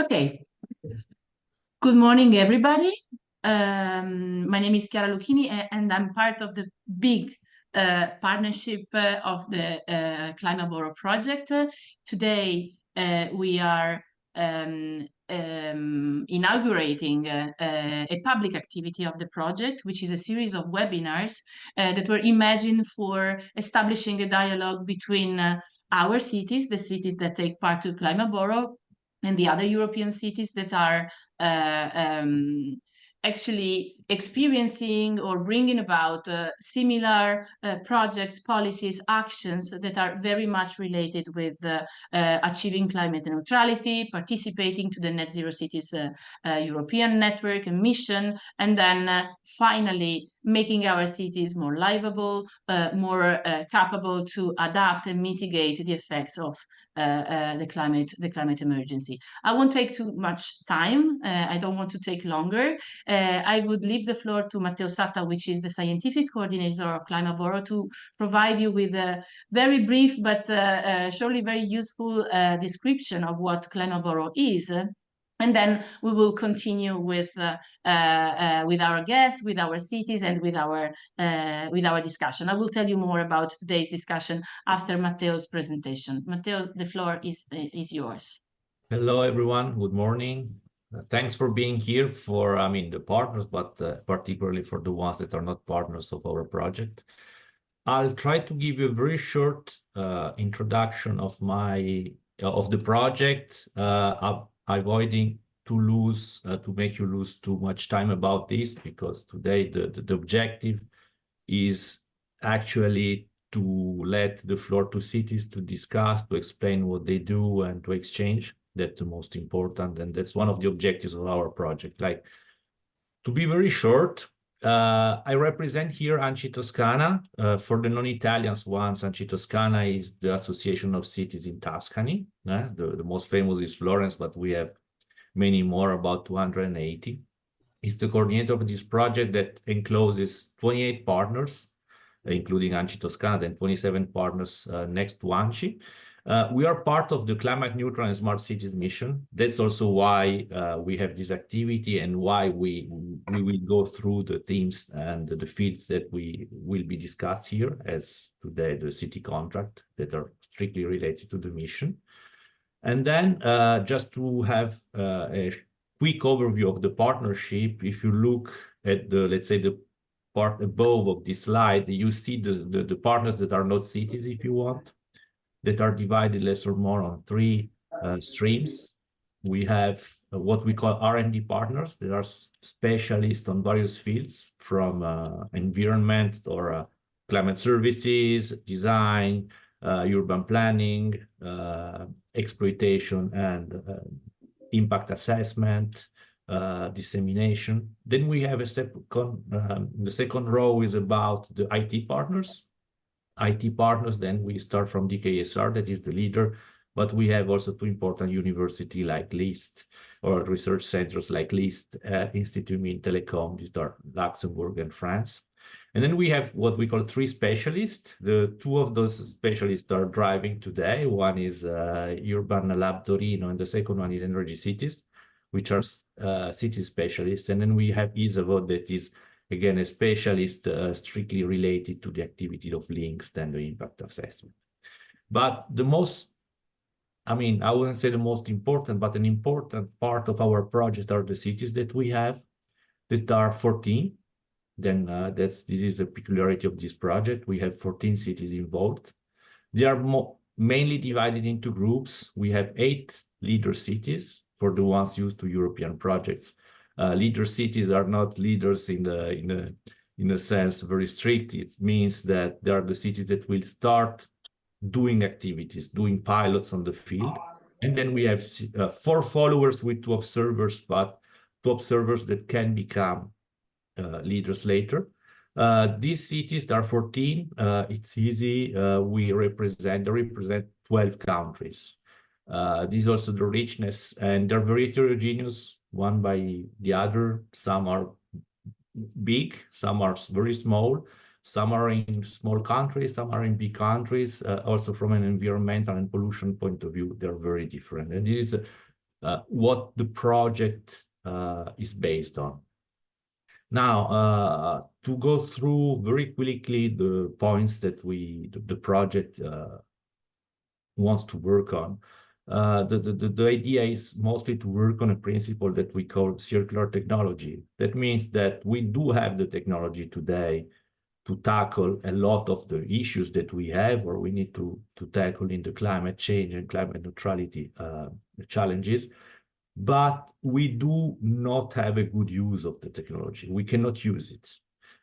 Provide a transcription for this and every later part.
Okay, good morning, everybody. My name is Chiara Lucchini, and I'm part of the big partnership of the CLIMAWEBINARS project. Today, we are inaugurating a public activity of the project, which is a series of webinars that were imagined for establishing a dialogue between our cities, the cities that take part to CLIMAWEBINARS, and the other European cities that are actually experiencing or bringing about similar projects, policies, actions that are very much related with achieving climate neutrality, participating to the Net Zero Cities European network and mission, and then finally making our cities more livable, more capable to adapt and mitigate the effects of the climate emergency. I won't take too much time. I don't want to take longer. I would leave the floor to Matteo Satta, which is the scientific coordinator of CLIMAWEBINARS, to provide you with a very brief but surely very useful description of what CLIMAWEBINARS is. And then we will continue with our guests, with our cities, and with our discussion. I will tell you more about today's discussion after Matteo's presentation. Matteo, the floor is yours. Hello, everyone. Good morning. Thanks for being here for, the partners, but particularly for the ones that are not partners of our project. I'll try to give you a very short introduction of the project, avoiding to make you lose too much time about this, because today the objective is actually to let the floor to cities to discuss, to explain what they do, and to exchange. That's the most important, and that's one of the objectives of our project. Like, to be very short, I represent here ANCI Toscana. For the non-Italians ones, ANCI Toscana is the Association of Cities in Tuscany. The most famous is Florence, but we have many more, about 280. It's the coordinator of this project that encloses 28 partners, including ANCI Toscana, and 27 partners next to ANCI. We are part of the Climate Neutral and Smart Cities mission. That's also why we have this activity, and why we will go through the themes and the fields that we will be discussed here, as today the city contract, that are strictly related to the mission. And then just to have a quick overview of the partnership, if you look at let's say the part above of this slide, you see the partners that are not cities, if you want, that are divided less or more on three streams. We have what we call R&D partners, that are specialists on various fields, from environment or climate services, design, urban planning, exploitation, and impact assessment, dissemination. Then we have the second row is about the IT partners. IT partners, then we start from DKSR, that is the leader, but we have also two important universities like LIST, or research centers like LIST, Institut Mines Telecom, these are Luxembourg and France. And then we have what we call three specialists. The two of those specialists are driving today. One is Urban Lab Torino, and the second one is Energy Cities, which are city specialists. And then we have Isavo, that is, again, a specialist strictly related to the activity of links and the impact assessment. But the most, I wouldn't say the most important, but an important part of our project are the cities that we have, that are 14. Then this is the peculiarity of this project. We have 14 cities involved. They are mainly divided into groups. We have 8 leader cities, for the ones used to European projects. Leader cities are not leaders in a sense very strict. It means that they are the cities that will start doing activities, doing pilots on the field. And then we have 4 followers with 2 observers, but 2 observers that can become leaders later. These cities are 14. It's easy. They represent 12 countries. This is also the richness, and they're very heterogeneous, one by the other. Some are big, some are very small, some are in small countries, some are in big countries. Also from an environmental and pollution point of view, they're very different. And this is what the project is based on. Now, to go through very quickly the points that the project wants to work on. The idea is mostly to work on a principle that we call circular technology. That means that we do have the technology today to tackle a lot of the issues that we have or we need to tackle in the climate change and climate neutrality challenges, but we do not have a good use of the technology. We cannot use it.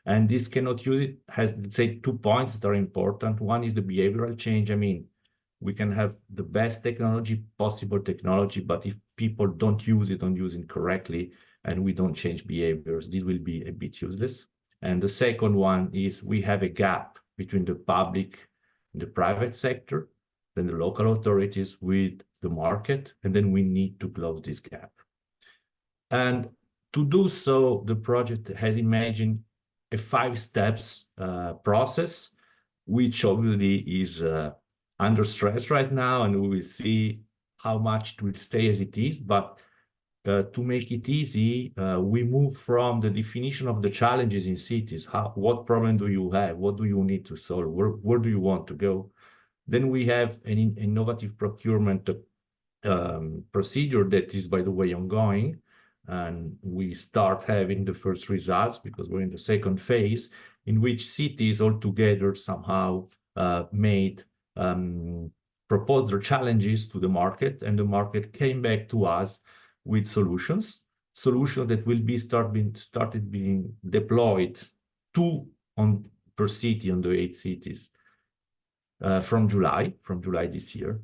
And this cannot use it has, let's say, 2 points that are important. One is the behavioral change. I mean, we can have the best technology, possible technology, but if people don't use it correctly, and we don't change behaviors, this will be a bit useless. And the second one is we have a gap between the public and the private sector, then the local authorities with the market, and then we need to close this gap. And to do so, the project has imagined a 5 steps process, which obviously is under stress right now, and we will see how much it will stay as it is. But to make it easy, we move from the definition of the challenges in cities. What problem do you have? What do you need to solve? Where do you want to go? Then we have an innovative procurement procedure that is, by the way, ongoing. And we start having the first results because we're in the second phase, in which cities altogether somehow proposed their challenges to the market, and the market came back to us with solutions that will be started being deployed 2 per city on the 8 cities from July this year.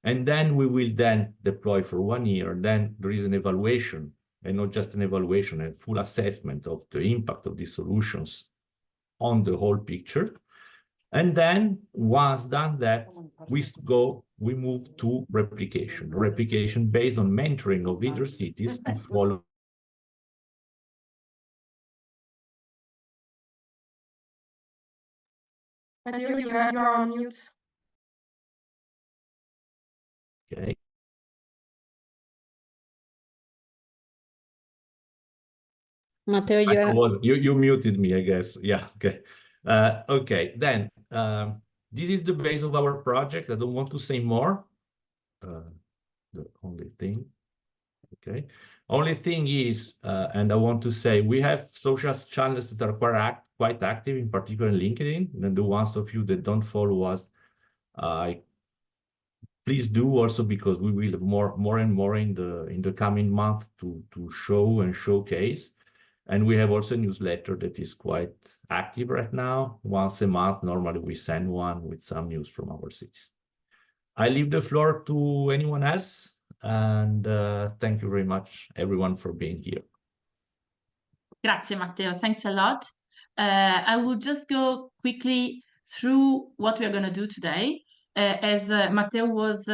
And then we will then deploy for 1 year. Then there is an evaluation, and not just an evaluation, a full assessment of the impact of these solutions on the whole picture. And then once done that, we move to replication based on mentoring of other cities to follow. Matteo, you're on mute. Okay. Matteo, you muted me, I guess. Yeah, okay. Okay, then this is the base of our project. I don't want to say more. The only thing, okay. Only thing is, and I want to say, we have social channels that are quite active, in particular in LinkedIn. And the ones of you that don't follow us, please do also, because we will have more and more in the coming month to show and showcase. And we have also a newsletter that is quite active right now. Once a month, normally we send one with some news from our cities. I leave the floor to anyone else. And thank you very much, everyone, for being here. Grazie, Matteo. Thanks a lot. I will just go quickly through what we are going to do today. As Matteo was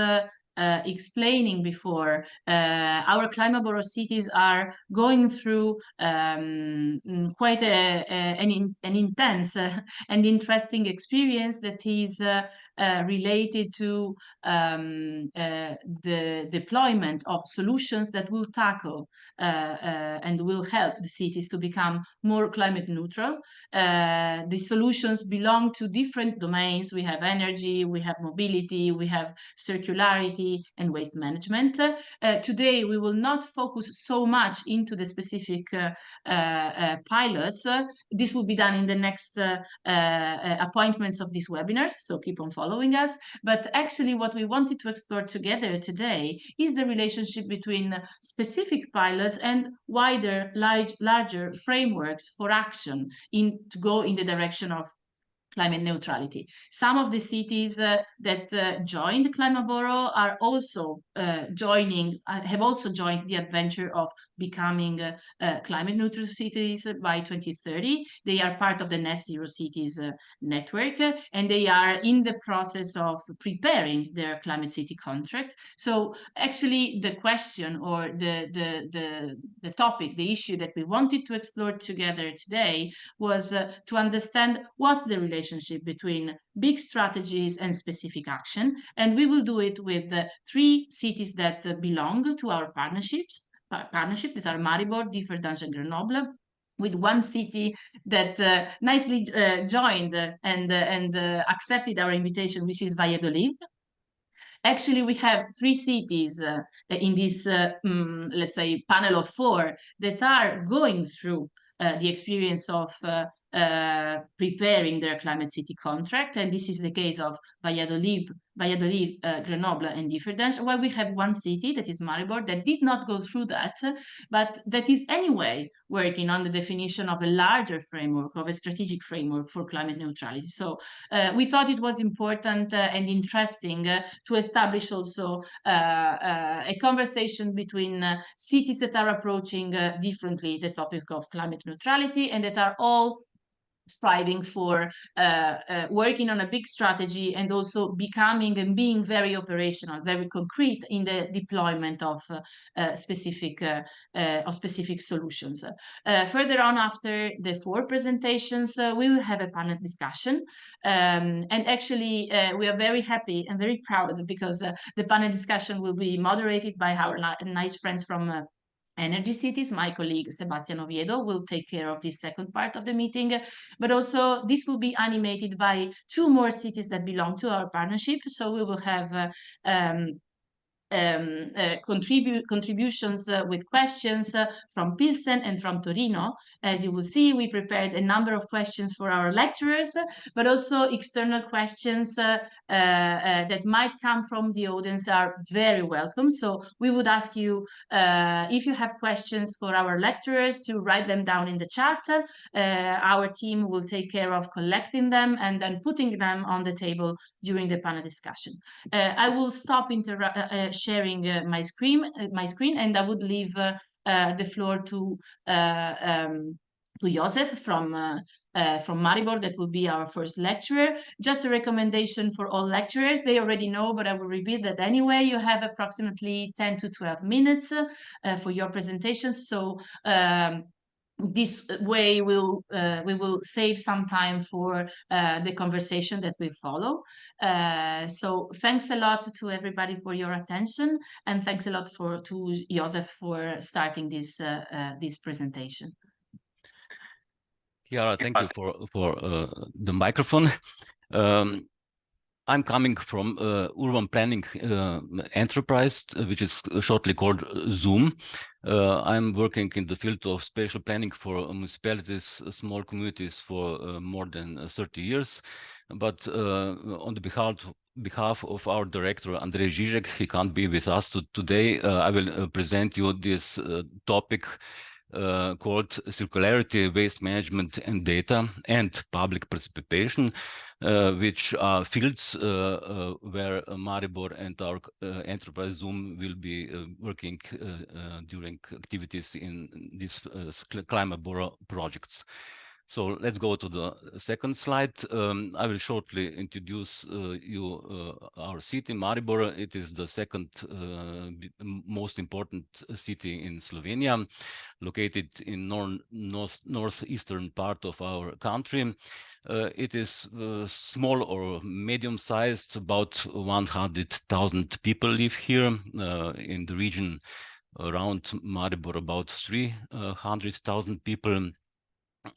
explaining before, our CLIMAWEBINARS cities are going through quite an intense and interesting experience that is related to the deployment of solutions that will tackle and will help the cities to become more climate neutral. The solutions belong to different domains. We have energy, we have mobility, we have circularity, and waste management. Today, we will not focus so much into the specific pilots. This will be done in the next appointments of these webinars, so keep on following us. But actually, what we wanted to explore together today is the relationship between specific pilots and wider, larger frameworks for action to go in the direction of climate neutrality. Some of the cities that joined CLIMAWEBINARS are also have also joined the adventure of becoming climate neutral cities by 2030. They are part of the Net Zero Cities network, and they are in the process of preparing their climate city contract. So actually, the question or the topic, the issue that we wanted to explore together today was to understand what's the relationship relationship between big strategies and specific action. And we will do it with 3 cities that belong to our partnership that are Maribor, Differdange, and Grenoble, with 1 city that nicely joined and accepted our invitation, which is Valladolid. Actually, we have 3 cities in this, let's say, panel of 4 that are going through the experience of preparing their climate city contract. And this is the case of Valladolid, Grenoble, and Differdange, where we have 1 city, that is Maribor, that did not go through that, but that is anyway working on the definition of a larger framework, of a strategic framework for climate neutrality. So we thought it was important and interesting to establish also a conversation between cities that are approaching differently the topic of climate neutrality and that are all striving for working on a big strategy and also becoming and being very operational, very concrete in the deployment of specific solutions. Further on, after the 4 presentations, we will have a panel discussion. And actually, we are very happy and very proud because the panel discussion will be moderated by our nice friends from Energy Cities. My colleague Sebastian Oviedo will take care of this second part of the meeting, but also this will be animated by 2 more cities that belong to our partnership. So we will have contributions with questions from Pilsen and from Torino. As you will see, we prepared a number of questions for our lecturers, but also external questions that might come from the audience are very welcome. So we would ask you, if you have questions for our lecturers, to write them down in the chat. Our team will take care of collecting them and then putting them on the table during the panel discussion. I will stop sharing my screen, and I would leave the floor to Josef from Maribor. That will be our first lecturer. Just a recommendation for all lecturers. They already know, but I will repeat that anyway. You have approximately 10 to 12 minutes for your presentations. So this way we will save some time for the conversation that will follow. So thanks a lot to everybody for your attention, and thanks a lot to Josef for starting this presentation. Chiara, thank you for the microphone. I'm coming from urban planning enterprise, which is shortly called Zoom. I'm working in the field of spatial planning for municipalities, small communities for more than 30 years. But on the behalf of our director, Andrzej Žižek, he can't be with us today. I will present you this topic called circularity, waste management and data, and public participation, which are fields where Maribor and our enterprise Zoom will be working during activities in these CLIMAWEBINARS projects. So let's go to the second slide. I will shortly introduce you our city, Maribor. It is the second most important city in Slovenia, located in northeastern part of our country. It is small or medium-sized. About 100,000 people live here. In the region around Maribor, about 300,000 people.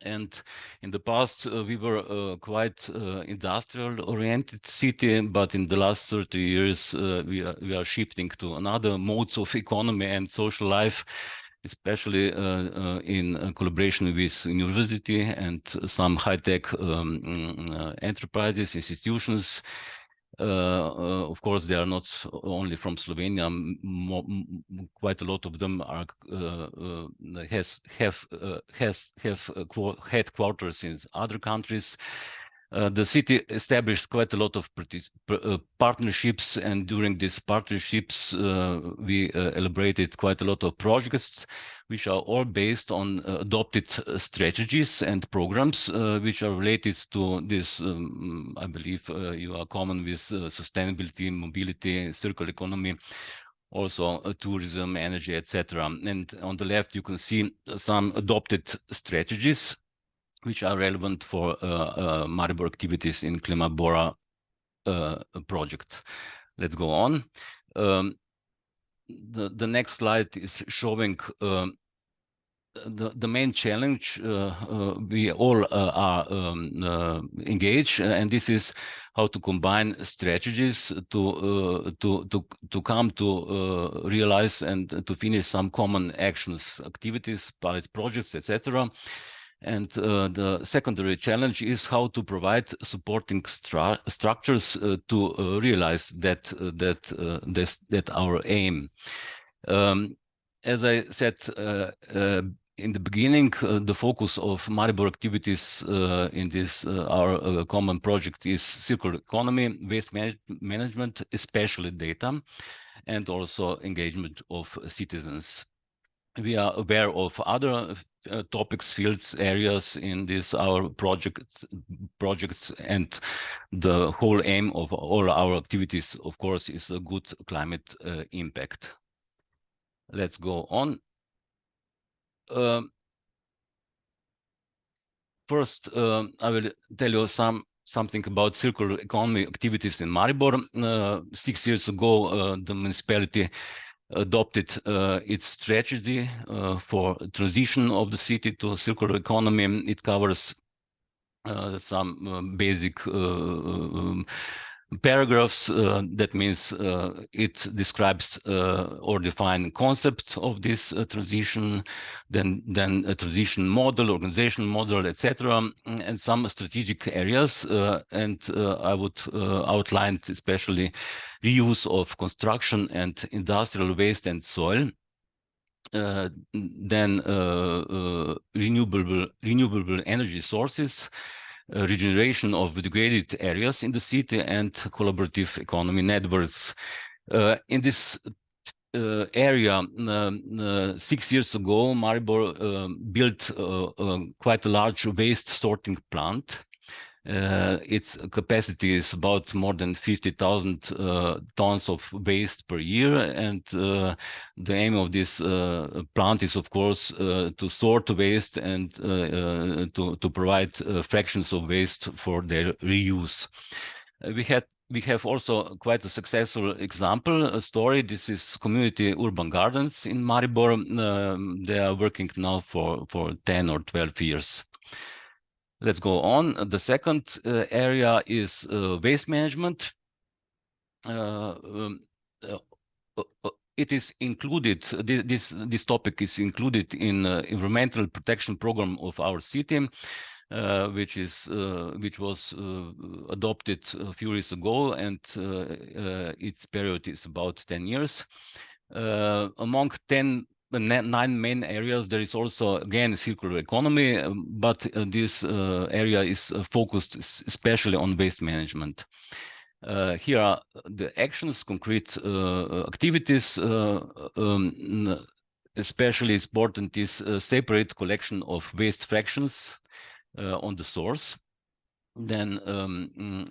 And in the past, we were quite industrial-oriented city, but in the last 30 years, we are shifting to another modes of economy and social life, especially in collaboration with university and some high-tech enterprises, institutions. Of course, they are not only from Slovenia. Quite a lot of them are have headquarters in other countries. The city established quite a lot of partnerships, and during these partnerships, we elaborated quite a lot of projects, which are all based on adopted strategies and programs, which are related to this. I believe you are common with sustainability, mobility, circular economy, also tourism, energy, etc. And on the left, you can see some adopted strategies. which are relevant for Maribor activities in CLIMAWEBINARS project. Let's go on. The next slide is showing the main challenge we all are engaged, and this is how to combine strategies to come to realize and to finish some common actions, activities, pilot projects, etc. And the secondary challenge is how to provide supporting structures to realize that our aim. As I said in the beginning, the focus of Maribor activities in this our common project is circular economy, waste management, especially data, and also engagement of citizens. We are aware of other topics, fields, areas in this our projects, and the whole aim of all our activities, of course, is a good climate impact. Let's go on. First, I will tell you something about circular economy activities in Maribor. 6 years ago, the municipality adopted its strategy for transition of the city to circular economy. It covers some basic paragraphs. That means it describes or defines concept of this transition, then a transition model, organization model, etc., and some strategic areas. And I would outline especially reuse of construction and industrial waste and soil. Then renewable energy sources, regeneration of degraded areas in the city, and collaborative economy networks. In this area, 6 years ago, Maribor built quite a large waste sorting plant. Its capacity is about more than 50,000 tons of waste per year, and the aim of this plant is, of course, to sort waste and to provide fractions of waste for their reuse. We have also quite a successful example, a story. This is community urban gardens in Maribor. They are working now for 10 or 12 years. Let's go on. The second area is waste management. It is included, this topic is included in environmental protection program of our city, which was adopted a few years ago, and its period is about 10 years. Among 9 main areas, there is also, again, circular economy, but this area is focused especially on waste management. Here are the actions, concrete activities. Especially important is separate collection of waste fractions on the source. Then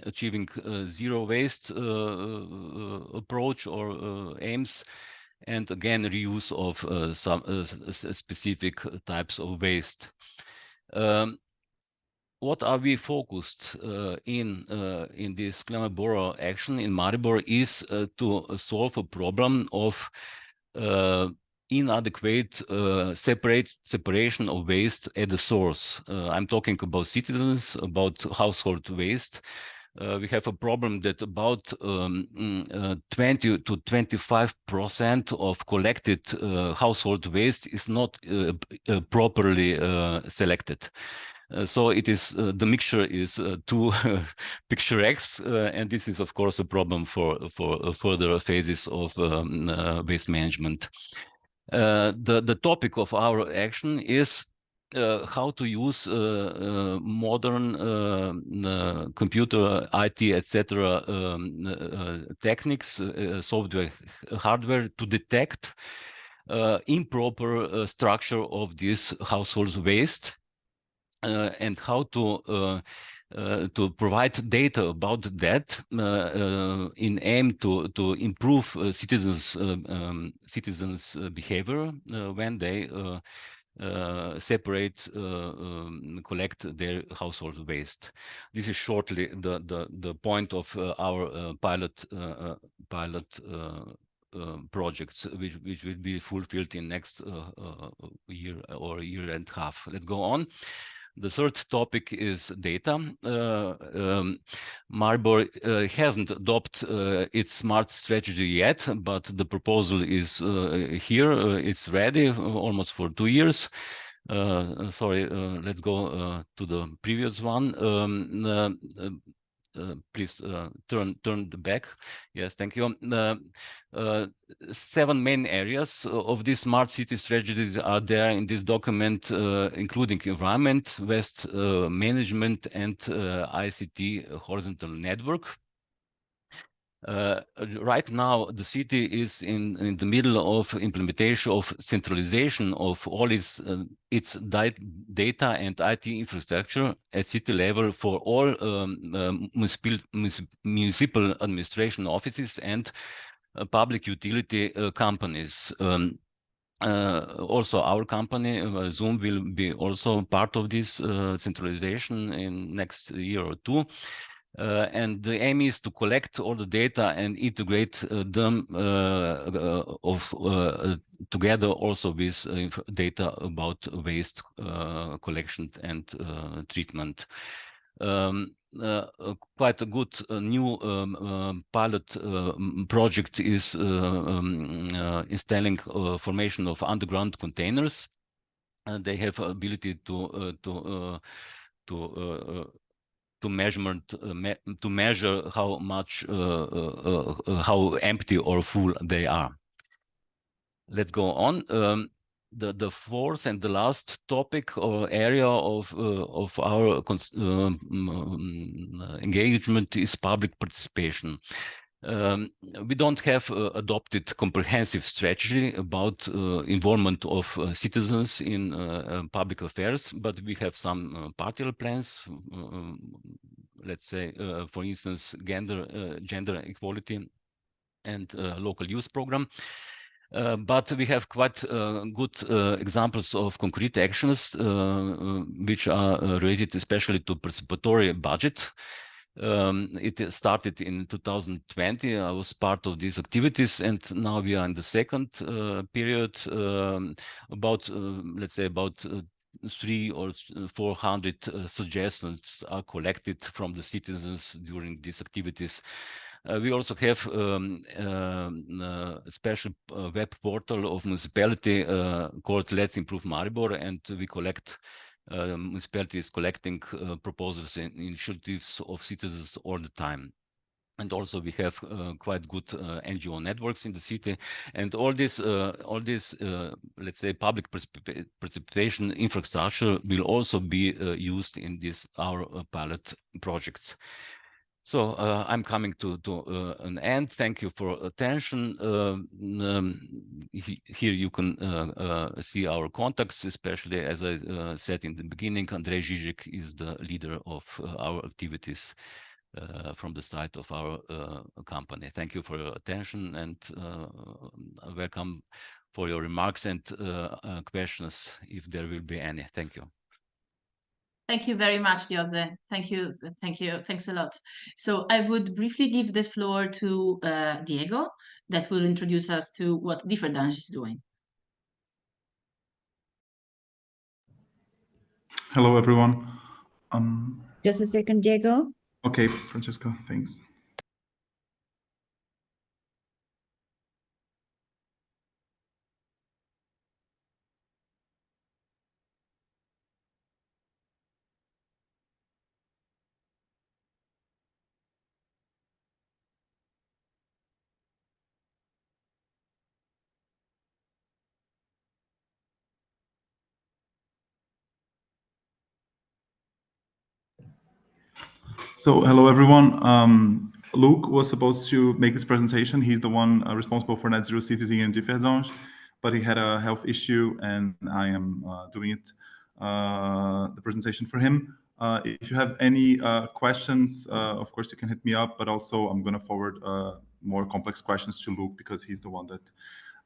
achieving zero waste approach or aims. And again, reuse of some specific types of waste. What are we focused in this CLIMAWEBINARS action in Maribor is to solve a problem of inadequate separation of waste at the source. I'm talking about citizens, about household waste. We have a problem that about 20 to 25% of collected household waste is not properly selected. So it is the mixture is too picturesque, and this is of course a problem for further phases of waste management. The topic of our action is how to use modern computer, IT, etc. Techniques, software, hardware to detect improper structure of this household waste, and how to provide data about that in aim to improve citizens' behavior when they separate, collect their household waste. This is shortly the point of our pilot projects, which will be fulfilled in next year or year and a half. Let's go on. The third topic is data. Maribor hasn't adopted its smart strategy yet, but the proposal is here. It's ready almost for 2 years. Sorry, let's go to the previous one. Please turn the back. Yes, thank you. 7 main areas of these smart city strategies are there in this document, including environment, waste management, and ICT horizontal network. Right now, the city is in the middle of implementation of centralization of all its data and IT infrastructure at city level for all municipal administration offices and public utility companies. Also, our company, Zoom, will be also part of this centralization in next year or 2. And the aim is to collect all the data and integrate them together also with data about waste collection and treatment. Quite a good new pilot project is installing formation of underground containers. They have ability to measure how much how empty or full they are. Let's go on. The fourth and the last topic or area of our engagement is public participation. We don't have adopted comprehensive strategy about involvement of citizens in public affairs, but we have some partial plans. Let's say, for instance, gender equality and local youth program. But we have quite good examples of concrete actions which are related especially to participatory budget. It started in 2020. I was part of these activities, and now we are in the second period. Let's say about 300 or 400 suggestions are collected from the citizens during these activities. We also have a special web portal of municipality called Let's Improve Maribor, and we collect municipalities collecting proposals and initiatives of citizens all the time. And also we have quite good NGO networks in the city, and all this let's say public participation infrastructure will also be used in our pilot projects. So I'm coming to an end. Thank you for attention. Here you can see our contacts, especially as I said in the beginning, Andrzej Žižek is the leader of our activities from the side of our company. Thank you for your attention, and welcome for your remarks and questions if there will be any. Thank you. Thank you very much, Jose. Thank you. Thanks a lot. So I would briefly give the floor to Diego, that will introduce us to what Differdange is doing. Hello, everyone. Just a second, Diego. Okay, Francesca, thanks. So, hello, everyone. Luke was supposed to make this presentation. He's the one responsible for Net Zero Cities in Differdange, but he had a health issue, and I am doing it, the presentation for him. If you have any questions, of course, you can hit me up, but also I'm going to forward more complex questions to Luke because he's the one that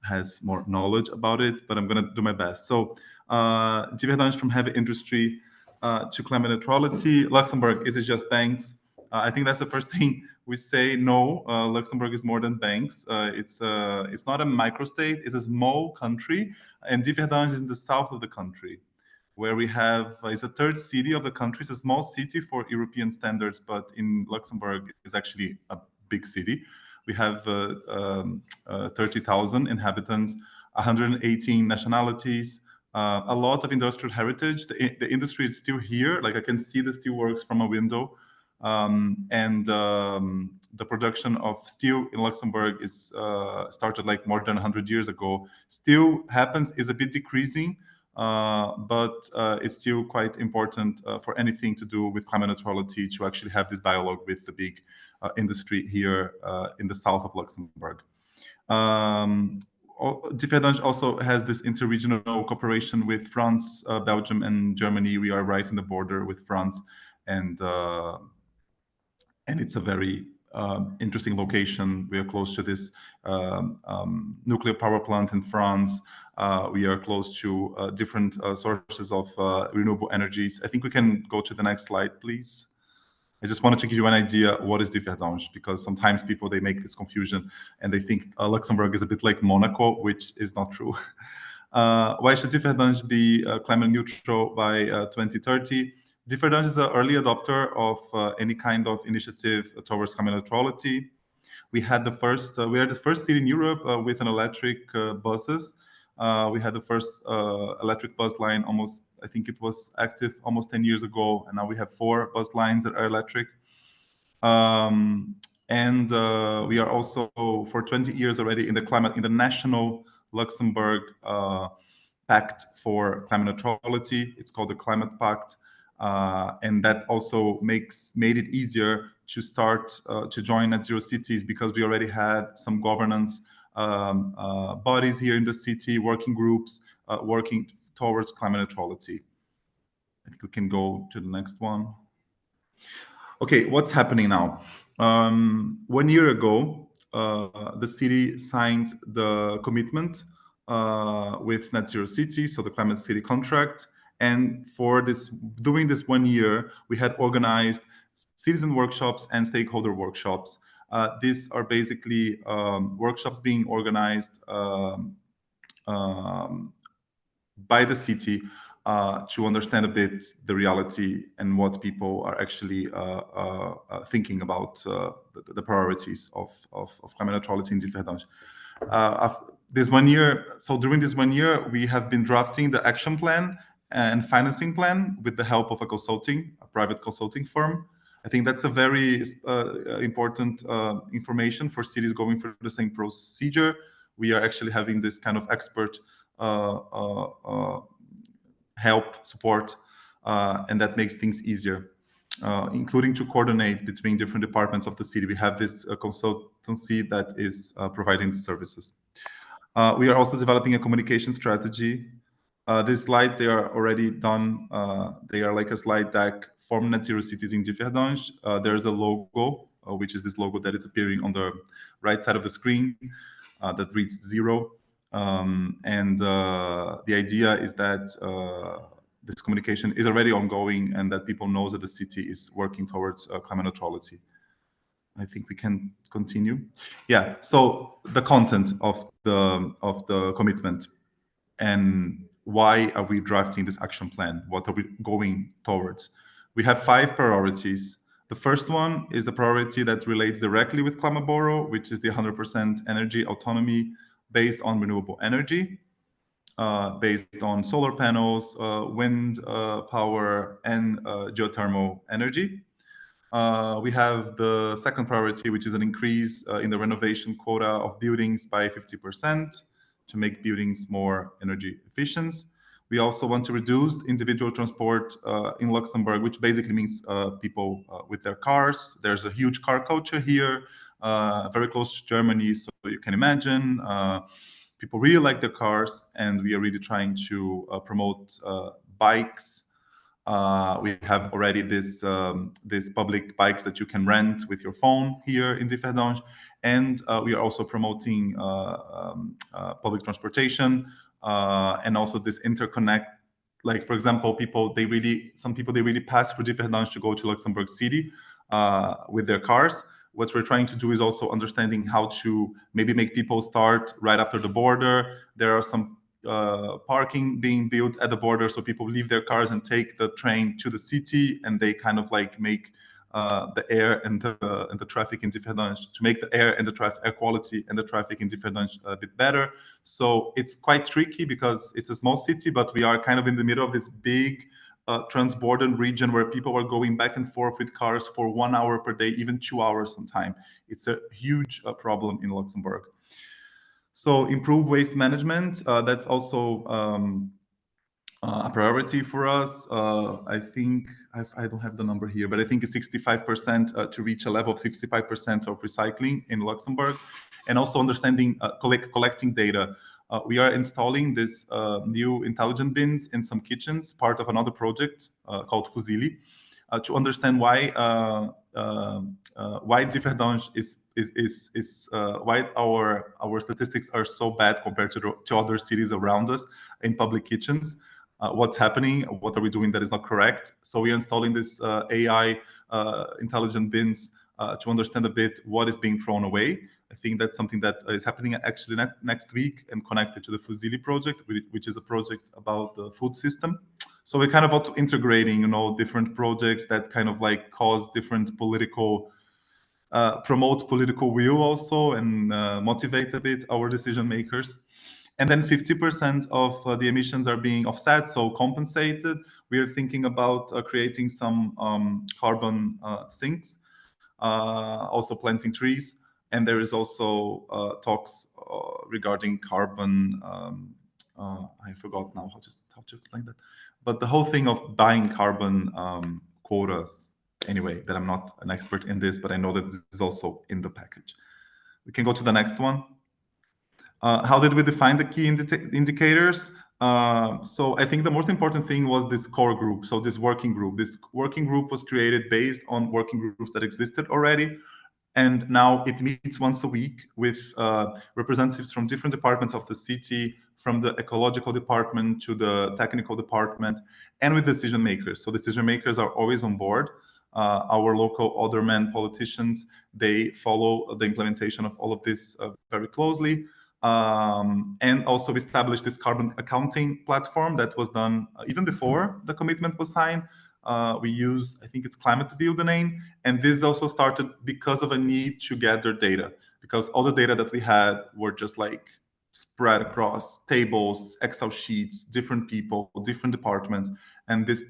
has more knowledge about it, but I'm going to do my best. So Divergence from heavy industry to climate neutrality. Luxembourg, is it just banks? I think that's the first thing we say. No, Luxembourg is more than banks. It's not a microstate. It's a small country, and Divergence is in the south of the country, where we have it's a third city of the country. It's a small city for European standards, but in Luxembourg is actually a big city. We have 30,000 inhabitants, 118 nationalities, a lot of industrial heritage. The industry is still here. Like I can see the steelworks from a window. The production of steel in Luxembourg is started like more than 100 years ago. Still happens, is a bit decreasing, but it's still quite important for anything to do with climate neutrality to actually have this dialogue with the big industry here in the south of Luxembourg. Divergence also has this interregional cooperation with France, Belgium, and Germany. We are right in the border with France, and it's a very interesting location. We are close to this nuclear power plant in France. We are close to different sources of renewable energies. I think we can go to the next slide, please. I just wanted to give you an idea what is Divergence, because sometimes people, they make this confusion and they think Luxembourg is a bit like Monaco, which is not true. Why should Divergence be climate neutral by 2030? Divergence is an early adopter of any kind of initiative towards climate neutrality. We are the first city in Europe with an electric buses. We had the first electric bus line almost, I think it was active almost 10 years ago, and now we have 4 bus lines that are electric. We are also for 20 years already in the national Luxembourg Pact for Climate Neutrality. It's called the Climate Pact. And that also made it easier to start to join net zero cities, because we already had some governance bodies here in the city, working groups working towards climate neutrality. I think we can go to the next one. Okay, what's happening now? 1 year ago, the city signed the commitment with Net Zero City, so the Climate City contract. And during this 1 year, we had organized citizen workshops and stakeholder workshops. These are basically workshops being organized by the city to understand a bit the reality and what people are actually thinking about the priorities of climate neutrality in Divergence. This 1 year, so during this 1 year, we have been drafting the action plan and financing plan with the help of a private consulting firm. I think that's a very important information for cities going through the same procedure. We are actually having this kind of expert help, support, and that makes things easier, including to coordinate between different departments of the city. We have this consultancy that is providing the services. We are also developing a communication strategy. These slides, they are already done. They are like a slide deck from Net Zero Cities in Divergence. There's a logo, which is this logo that is appearing on the right side of the screen that reads 0. The idea is that this communication is already ongoing and that people know that the city is working towards climate neutrality. I think we can continue. Yeah, so the content of the commitment and why are we drafting this action plan? What are we going towards? We have 5 priorities. The first one is a priority that relates directly with Climate Borrow, which is the 100% energy autonomy based on renewable energy, based on solar panels, wind power, and geothermal energy. We have the second priority, which is an increase in the renovation quota of buildings by 50% to make buildings more energy efficient. We also want to reduce individual transport in Luxembourg, which basically means people with their cars. There's a huge car culture here, very close to Germany, so you can imagine. People really like their cars, and we are really trying to promote bikes. We have already this public bikes that you can rent with your phone here in Divergence, And we are also promoting public transportation and also this interconnect. Like, for example, some people really pass through Differdange to go to Luxembourg City with their cars. What we're trying to do is also understanding how to maybe make people start right after the border. There are some parking being built at the border, so people leave their cars and take the train to the city, and they kind of like make the air and the traffic in Differdange, to make the air and the air quality and the traffic in Differdange a bit better. So it's quite tricky because it's a small city, but we are kind of in the middle of this big transborder region where people are going back and forth with cars for 1 hour per day, even 2 hours sometimes. It's a huge problem in Luxembourg. So improve waste management, that's also a priority for us. I think, I don't have the number here, but I think it's 65% to reach a level of 65% of recycling in Luxembourg. And also understanding, collecting data. We are installing this new intelligent bins in some kitchens, part of another project called Fusili, to understand why Differdange why our statistics are so bad compared to other cities around us in public kitchens. What's happening? What are we doing that is not correct? So we are installing this AI intelligent bins to understand a bit what is being thrown away. I think that's something that is happening actually next week and connected to the Fusili project, which is a project about the food system. So we're kind of also integrating, different projects that kind of like cause different political, promote political will also, and motivate a bit our decision makers. And then 50% of the emissions are being offset, so compensated. We are thinking about creating some carbon sinks, also planting trees. And there is also talks regarding carbon, I forgot now how to explain that. But the whole thing of buying carbon quotas, anyway, that I'm not an expert in this, but I know that this is also in the package. We can go to the next one. How did we define the key indicators? So I think the most important thing was this core group. So this working group. This working group was created based on working groups that existed already. And now it meets once a week with representatives from different departments of the city, from the ecological department to the technical department, and with decision makers. So decision makers are always on board. Our local aldermen, politicians, they follow the implementation of all of this very closely. And also established this carbon accounting platform that was done even before the commitment was signed. We use, I think it's ClimateView, the name. And this also started because of a need to gather data, because all the data that we had were just like spread across tables, Excel sheets, different people, different departments. And this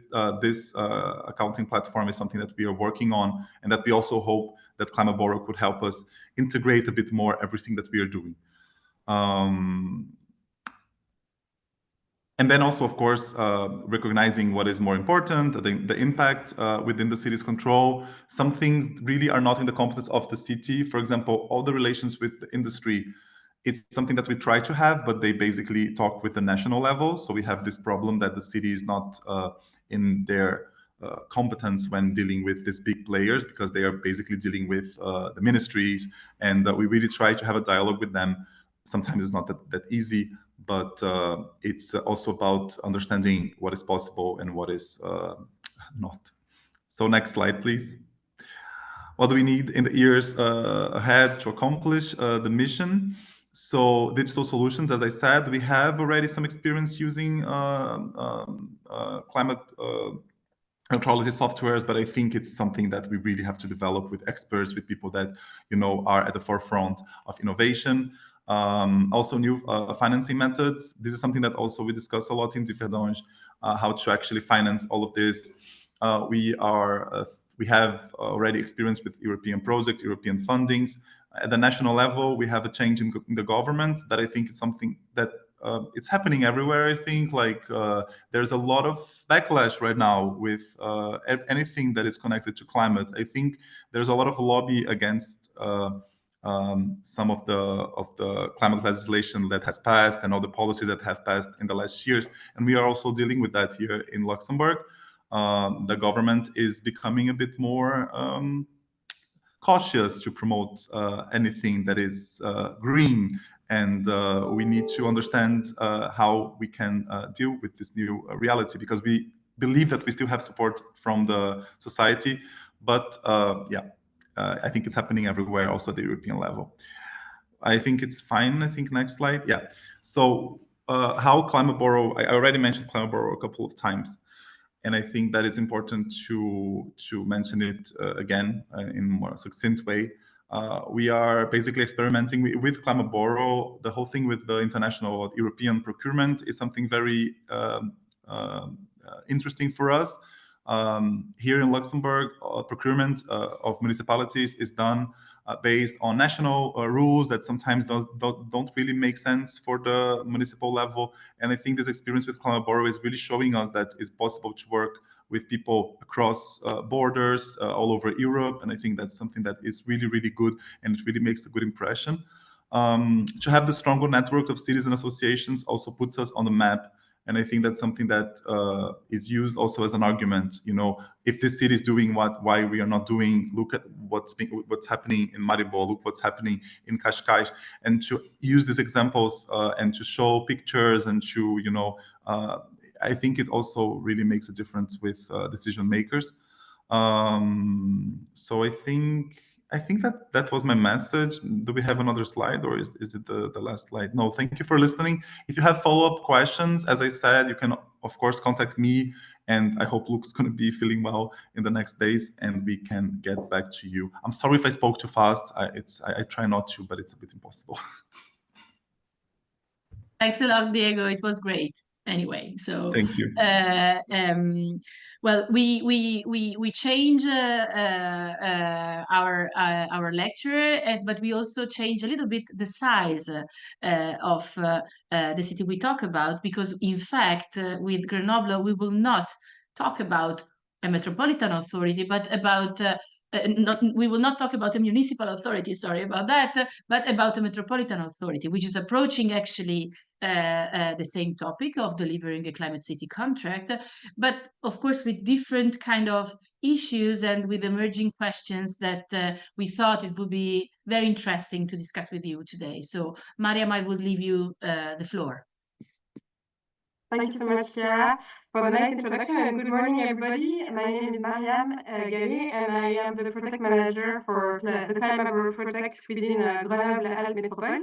accounting platform is something that we are working on, and that we also hope that ClimaBorrow could help us integrate a bit more everything that we are doing. And then also, of course, recognizing what is more important, the impact within the city's control. Some things really are not in the competence of the city. For example, all the relations with the industry, it's something that we try to have, but they basically talk with the national level. So we have this problem that the city is not in their competence when dealing with these big players, because they are basically dealing with the ministries, and we really try to have a dialogue with them. Sometimes it's not that easy, but it's also about understanding what is possible and what is not. So next slide, please. What do we need in the years ahead to accomplish the mission? So digital solutions, as I said, we have already some experience using climate neutrality softwares, but I think it's something that we really have to develop with experts, with people that are at the forefront of innovation. Also new financing methods. This is something that also we discuss a lot in Differdange, how to actually finance all of this. We have already experience with European projects, European fundings. At the national level, we have a change in the government that I think it's something that it's happening everywhere. I think there's a lot of backlash right now with anything that is connected to climate. I think there's a lot of lobby against some of the climate legislation that has passed and all the policies that have passed in the last years. And we are also dealing with that here in Luxembourg. The government is becoming a bit more cautious to promote anything that is green. And we need to understand how we can deal with this new reality, because we believe that we still have support from the society. But I think it's happening everywhere, also at the European level. I think it's fine. I think next slide. Yeah. So how ClimaBorrow, I already mentioned ClimaBorrow a couple of times. And I think that it's important to mention it again in a more succinct way. We are basically experimenting with ClimaBorrow. The whole thing with the international European procurement is something very interesting for us. Here in Luxembourg, procurement of municipalities is done based on national rules that sometimes don't really make sense for the municipal level. And I think this experience with ClimaBorrow is really showing us that it's possible to work with people across borders all over Europe. And I think that's something that is really, really good, and it really makes a good impression. To have the stronger network of cities and associations also puts us on the map. And I think that's something that is used also as an argument. You know, if this city is doing why we are not doing? Look at what's happening in Maribor. Look what's happening in Cascais. And to use these examples and to show pictures and to, you know, I think it also really makes a difference with decision makers. So I think that was my message. Do we have another slide, or is it the last slide? No, thank you for listening. If you have follow-up questions, as I said, you can, of course, contact me, and I hope Luke's going to be feeling well in the next days, and we can get back to you. I'm sorry if I spoke too fast. I try not to, but it's a bit impossible. Thanks a lot, Diego. It was great. Anyway, so thank you. Well, we change our lecture, but we also change a little bit the size of the city we talk about, because in fact, with Grenoble, we will not talk about a metropolitan authority, but about we will not talk about a municipal authority, sorry about that, but about a metropolitan authority, which is approaching actually the same topic of delivering a climate city contract, but of course with different kind of issues and with emerging questions that we thought it would be very interesting to discuss with you today. So Mariam, I would leave you the floor. Thank you so much, Chiara, for the nice introduction, and good morning, everybody. My name is Mariam Gallet, and I am the project manager for the ClimaBorrow project within Grenoble-Alpes Métropole.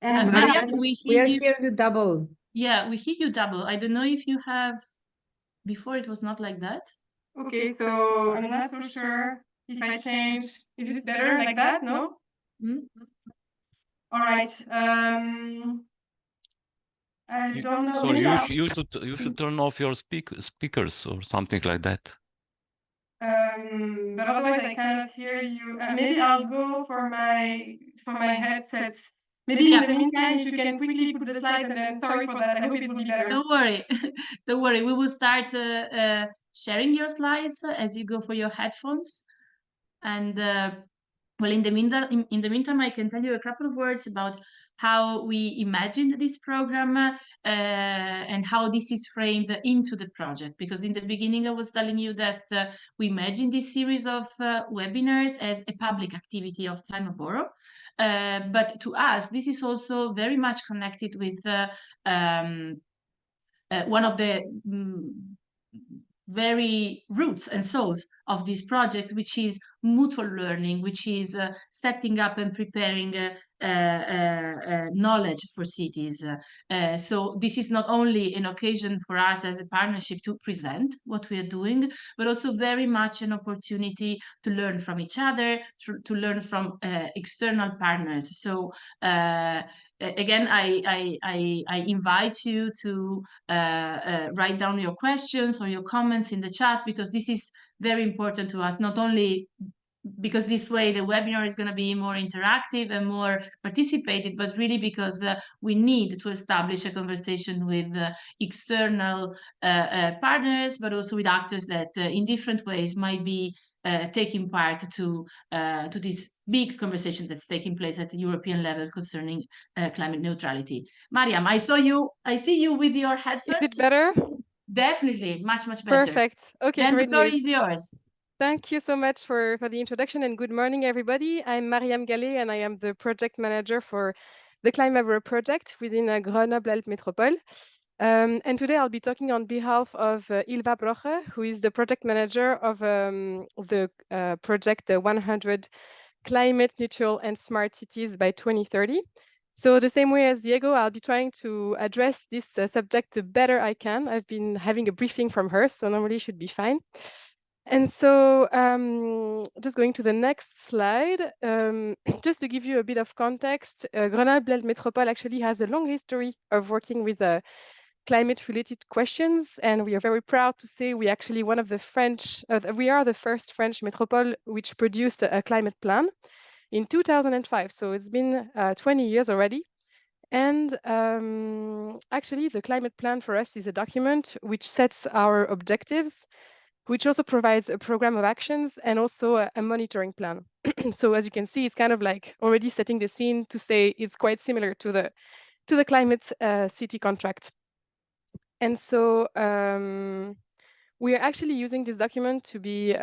And Mariam, we are hearing you double. Yeah, we hear you double. I don't know if you have, before it was not like that. Okay, so I'm not so sure if I change. Is it better like that? No? All right. I don't know. So you should turn off your speakers or something like that. But otherwise I cannot hear you. Maybe I'll go for my headsets. Maybe in the meantime, if you can quickly put the slide, and then sorry for that. I hope it will be better. Don't worry, don't worry. We will start sharing your slides as you go for your headphones, and well, in the meantime, I can tell you a couple of words about how we imagined this program and how this is framed into the project. Because in the beginning, I was telling you that we imagined this series of webinars as a public activity of ClimaBorrow. But to us, this is also very much connected with one of the very roots and souls of this project, which is mutual learning, which is setting up and preparing knowledge for cities. So this is not only an occasion for us as a partnership to present what we are doing, but also very much an opportunity to learn from each other, to learn from external partners. So again, I invite you to write down your questions or your comments in the chat, because this is very important to us, not only because this way the webinar is going to be more interactive and more participated, but really because we need to establish a conversation with external partners, but also with actors that in different ways might be taking part to this big conversation that's taking place at the European level concerning climate neutrality. Mariam, I see you with your headphones. Is it better? Definitely, much better. Perfect. Okay, then great the floor news. is yours. Thank you so much for the introduction, and good morning, everybody. I'm Mariam Gallet, and I am the project manager for the CLIMAWEBINARS project within Grenoble-Alpes Métropole. And today I'll be talking on behalf of Ylva Broche, who is the project manager of the project, the 100 Climate Neutral and Smart Cities by 2030. So the same way as Diego, I'll be trying to address this subject the better I can. I've been having a briefing from her, so normally should be fine. And so just going to the next slide, just to give you a bit of context, Grenoble-Alpes Métropole actually has a long history of working with climate-related questions, and we are very proud to say we actually we are the first French metropole which produced a climate plan in 2005. So it's been 20 years already. And actually, the climate plan for us is a document which sets our objectives, which also provides a program of actions and also a monitoring plan. So as you can see, it's kind of like already setting the scene to say it's quite similar to the climate city contract. And so we are actually using this document to be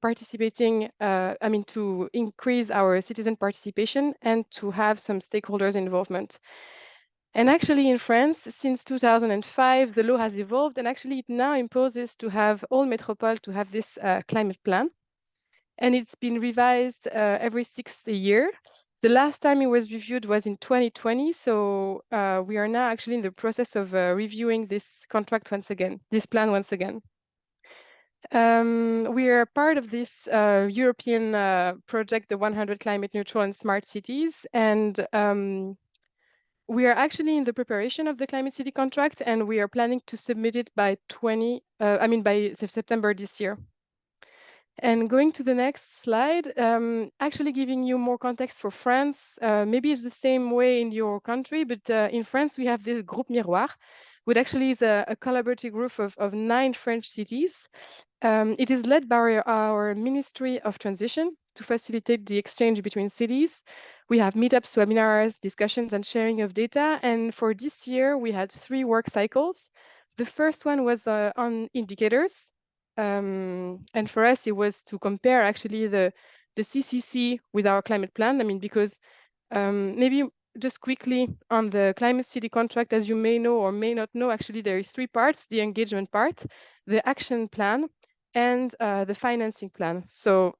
participating, to increase our citizen participation and to have some stakeholders involvement. And actually in France, since 2005, the law has evolved, and actually it now imposes to have all metropoles to have this climate plan. And it's been revised every 6th year. The last time it was reviewed was in 2020. So we are now actually in the process of reviewing this contract once again, this plan once again. We are part of this European project, the 100 Climate Neutral and Smart Cities. And we are actually in the preparation of the Climate City contract, and we are planning to submit it by by September this year. And going to the next slide, actually giving you more context for France. Maybe it's the same way in your country, but in France, we have this Groupe Miroir, which actually is a collaborative group of 9 French cities. It is led by our Ministry of Transition to facilitate the exchange between cities. We have meetups, webinars, discussions, and sharing of data. And for this year, we had 3 work cycles. The first one was on indicators. And for us, it was to compare actually the CCC with our climate plan. I mean, because maybe just quickly on the Climate City contract, as you may know or may not know, actually there is 3 parts: the engagement part, the action plan, and the financing plan. So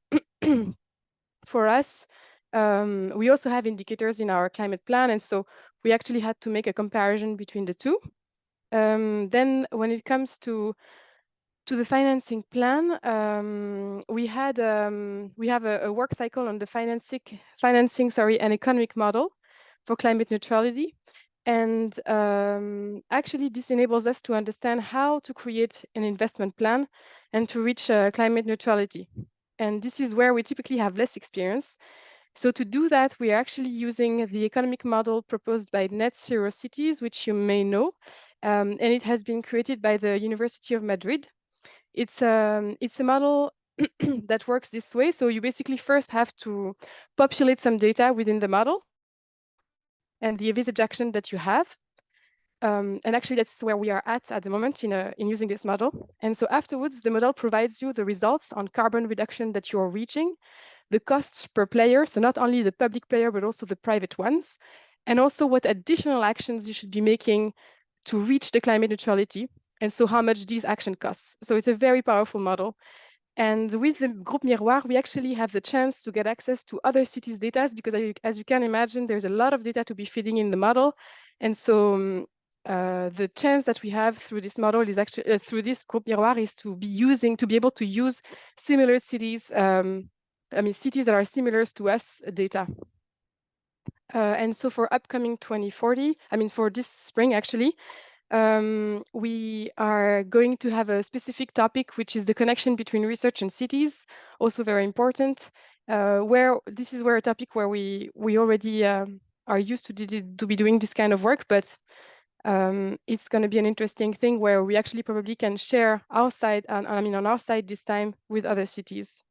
for us, we also have indicators in our climate plan. And so we actually had to make a comparison between the two. Then when it comes to the financing plan, we have a work cycle on the financing and economic model for climate neutrality. And actually, this enables us to understand how to create an investment plan and to reach climate neutrality. And this is where we typically have less experience. So to do that, we are actually using the economic model proposed by Net Zero Cities, which you may know. And it has been created by the University of Madrid. It's a model that works this way. So you basically first have to populate some data within the model and the envisaged action that you have. And actually, that's where we are at the moment in using this model. And so afterwards, the model provides you the results on carbon reduction that you're reaching, the costs per player, so not only the public player, but also the private ones, and also what additional actions you should be making to reach the climate neutrality, and so how much these action costs. So it's a very powerful model. And with the Groupe Miroir, we actually have the chance to get access to other cities' data, because as you can imagine, there's a lot of data to be feeding in the model. And so the chance that we have through this model is actually, through this Groupe Miroir, is to be able to use similar cities, cities that are similar to us data. And so for upcoming 2040, for this spring, actually, we are going to have a specific topic, which is the connection between research and cities, also very important, where this is where a topic where we already are used to be doing this kind of work, but it's going to be an interesting thing where we actually probably can share our side, on our side this time with other cities.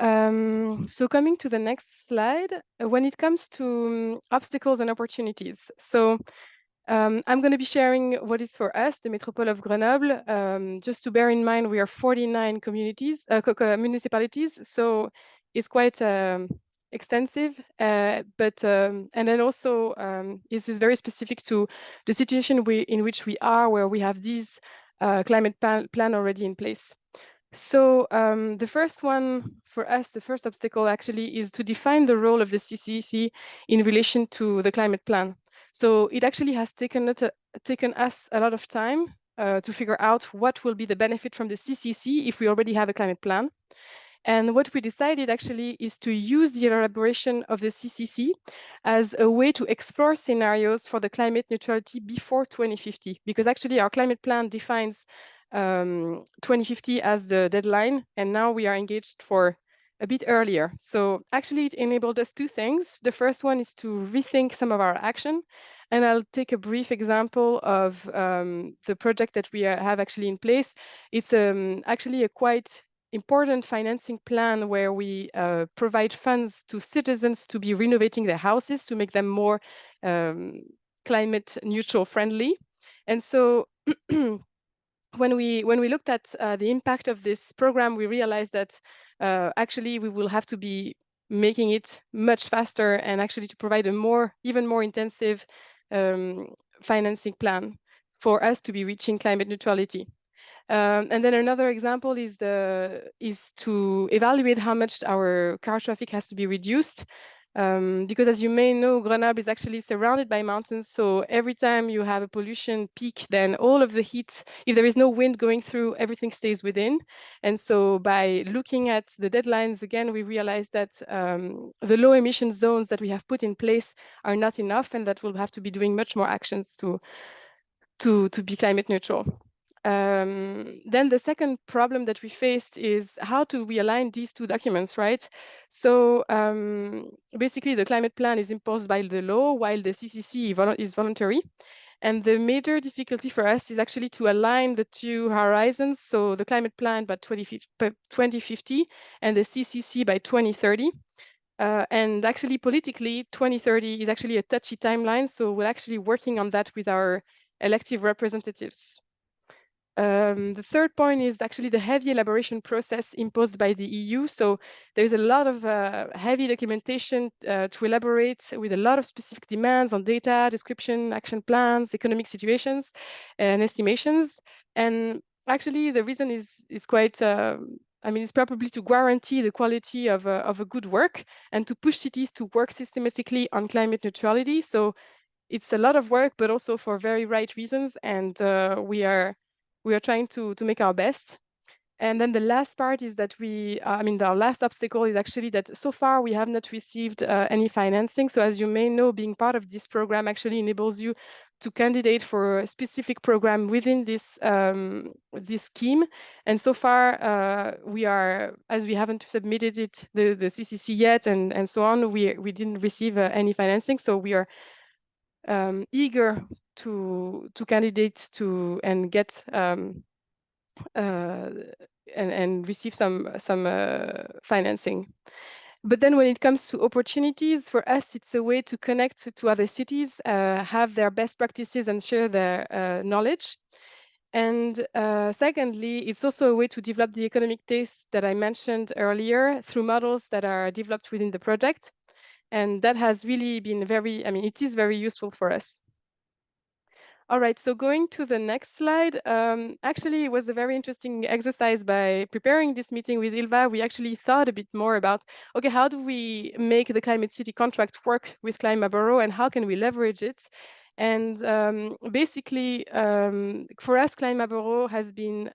So coming to the next slide, when it comes to obstacles and opportunities. So I'm going to be sharing what is for us, the Métropole of Grenoble. Just to bear in mind, we are 49 communities, municipalities, so it's quite extensive. And then also, this is very specific to the situation in which we are, where we have these climate plan already in place. So the first one for us, the first obstacle actually is to define the role of the CCC in relation to the climate plan. So it actually has taken us a lot of time to figure out what will be the benefit from the CCC if we already have a climate plan. And what we decided actually is to use the elaboration of the CCC as a way to explore scenarios for the climate neutrality before 2050, because actually our climate plan defines 2050 as the deadline, and now we are engaged for a bit earlier. So actually it enabled us two things. The first one is to rethink some of our action, and I'll take a brief example of the project that we have actually in place. It's actually a quite important financing plan where we provide funds to citizens to be renovating their houses to make them more climate neutral friendly. And so when we looked at the impact of this program, we realized that actually we will have to be making it much faster and actually to provide a even more intensive financing plan for us to be reaching climate neutrality. And then another example is to evaluate how much our car traffic has to be reduced. Because as you may know, Grenoble is actually surrounded by mountains. So every time you have a pollution peak, then all of the heat, if there is no wind going through, everything stays within. And so by looking at the deadlines, again, we realized that the low emission zones that we have put in place are not enough, and that we'll have to be doing much more actions to be climate neutral. Then the second problem that we faced is how do we align these two documents, right? So basically the climate plan is imposed by the law while the CCC is voluntary. And the major difficulty for us is actually to align the two horizons. So the climate plan by 2050 and the CCC by 2030. And actually politically 2030 is actually a touchy timeline. So we're actually working on that with our elective representatives. The third point is actually the heavy elaboration process imposed by the EU. So there's a lot of heavy documentation to elaborate with a lot of specific demands on data, description, action plans, economic situations, and estimations. And actually the reason is quite, I mean, it's probably to guarantee the quality of a good work and to push cities to work systematically on climate neutrality. So it's a lot of work, but also for very right reasons. And we are trying to make our best. And then the last part is that our last obstacle is actually that so far we have not received any financing. So as you may know, being part of this program actually enables you to candidate for a specific program within this this scheme. And so far as we haven't submitted it, the CCC yet, and so on, we didn't receive any financing. So we are eager to candidate to and get and receive some financing. But then when it comes to opportunities, for us, it's a way to connect to other cities, have their best practices and share their knowledge. And secondly, it's also a way to develop the economic taste that I mentioned earlier through models that are developed within the project. And that has really been it is very useful for us. All right, so going to the next slide, actually it was a very interesting exercise. By preparing this meeting with Ilva, we actually thought a bit more about, okay, how do we make the Climate City contract work with CLIMAWEBINARS and how can we leverage it? And basically, for us, CLIMAWEBINARS has been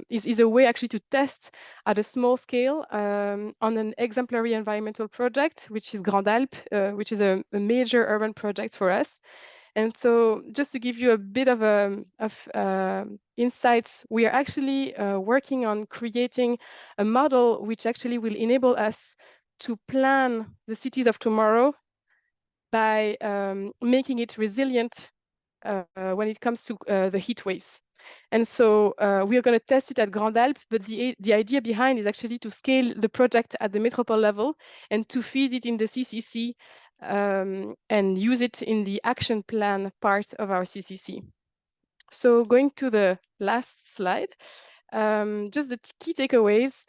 is a way actually to test at a small scale on an exemplary environmental project, which is Grand Alpes, which is a major urban project for us. And so, just to give you a bit of insights, we are actually working on creating a model which actually will enable us to plan the cities of tomorrow by making it resilient when it comes to the heat waves. And so we are going to test it at Grand Alpes, but the idea behind is actually to scale the project at the metropole level and to feed it in the CCC and use it in the action plan part of our CCC. So going to the last slide, just the key takeaways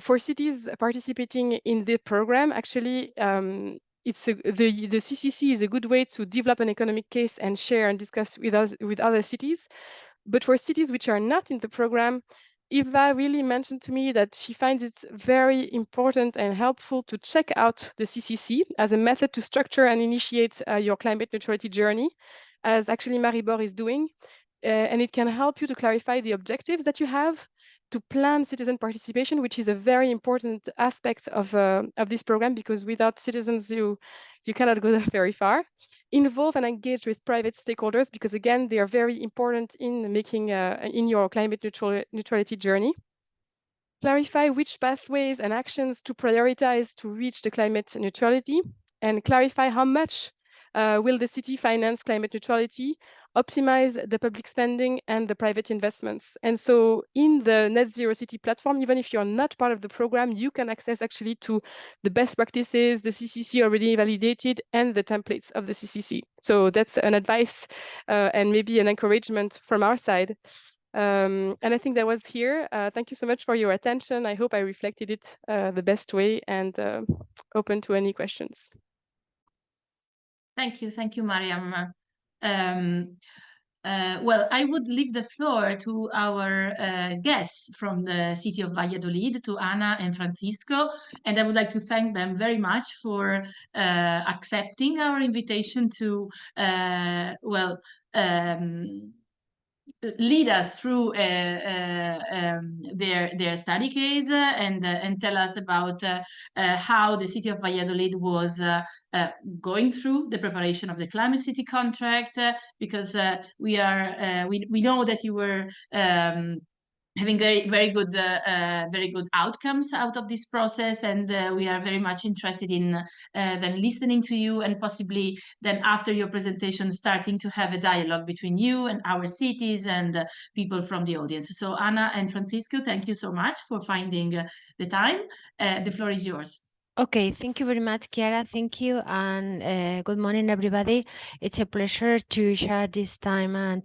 for cities participating in the program. Actually, the CCC is a good way to develop an economic case and share and discuss with other cities. But for cities which are not in the program, Eva really mentioned to me that she finds it very important and helpful to check out the CCC as a method to structure and initiate your climate neutrality journey, as actually Maribor is doing. And it can help you to clarify the objectives that you have, to plan citizen participation, which is a very important aspect of this program, because without citizens, you cannot go very far. Involve and engage with private stakeholders, because again, they are very important in making in your climate neutrality journey. Clarify which pathways and actions to prioritize to reach the climate neutrality, and clarify how much will the city finance climate neutrality, optimize the public spending and the private investments. And so in the Net Zero City platform, even if you're not part of the program, you can access actually to the best practices, the CCC already validated, and the templates of the CCC. So that's an advice and maybe an encouragement from our side. And I think that was here. Thank you so much for your attention. I hope I reflected it the best way, and open to any questions. Thank you, Mariam. Well, I would leave the floor to our guests from the city of Valladolid, to Ana and Francisco, and I would like to thank them very much for accepting our invitation to, lead us through their study case and tell us about how the city of Valladolid was going through the preparation of the Climate City contract, because we know that you were having very good outcomes out of this process, and we are very much interested in then listening to you, and possibly then after your presentation starting to have a dialogue between you and our cities and people from the audience. So Ana and Francisco, thank you so much for finding the time. The floor is yours. Okay, thank you very much, Chiara. Thank you, and good morning, everybody. It's a pleasure to share this time and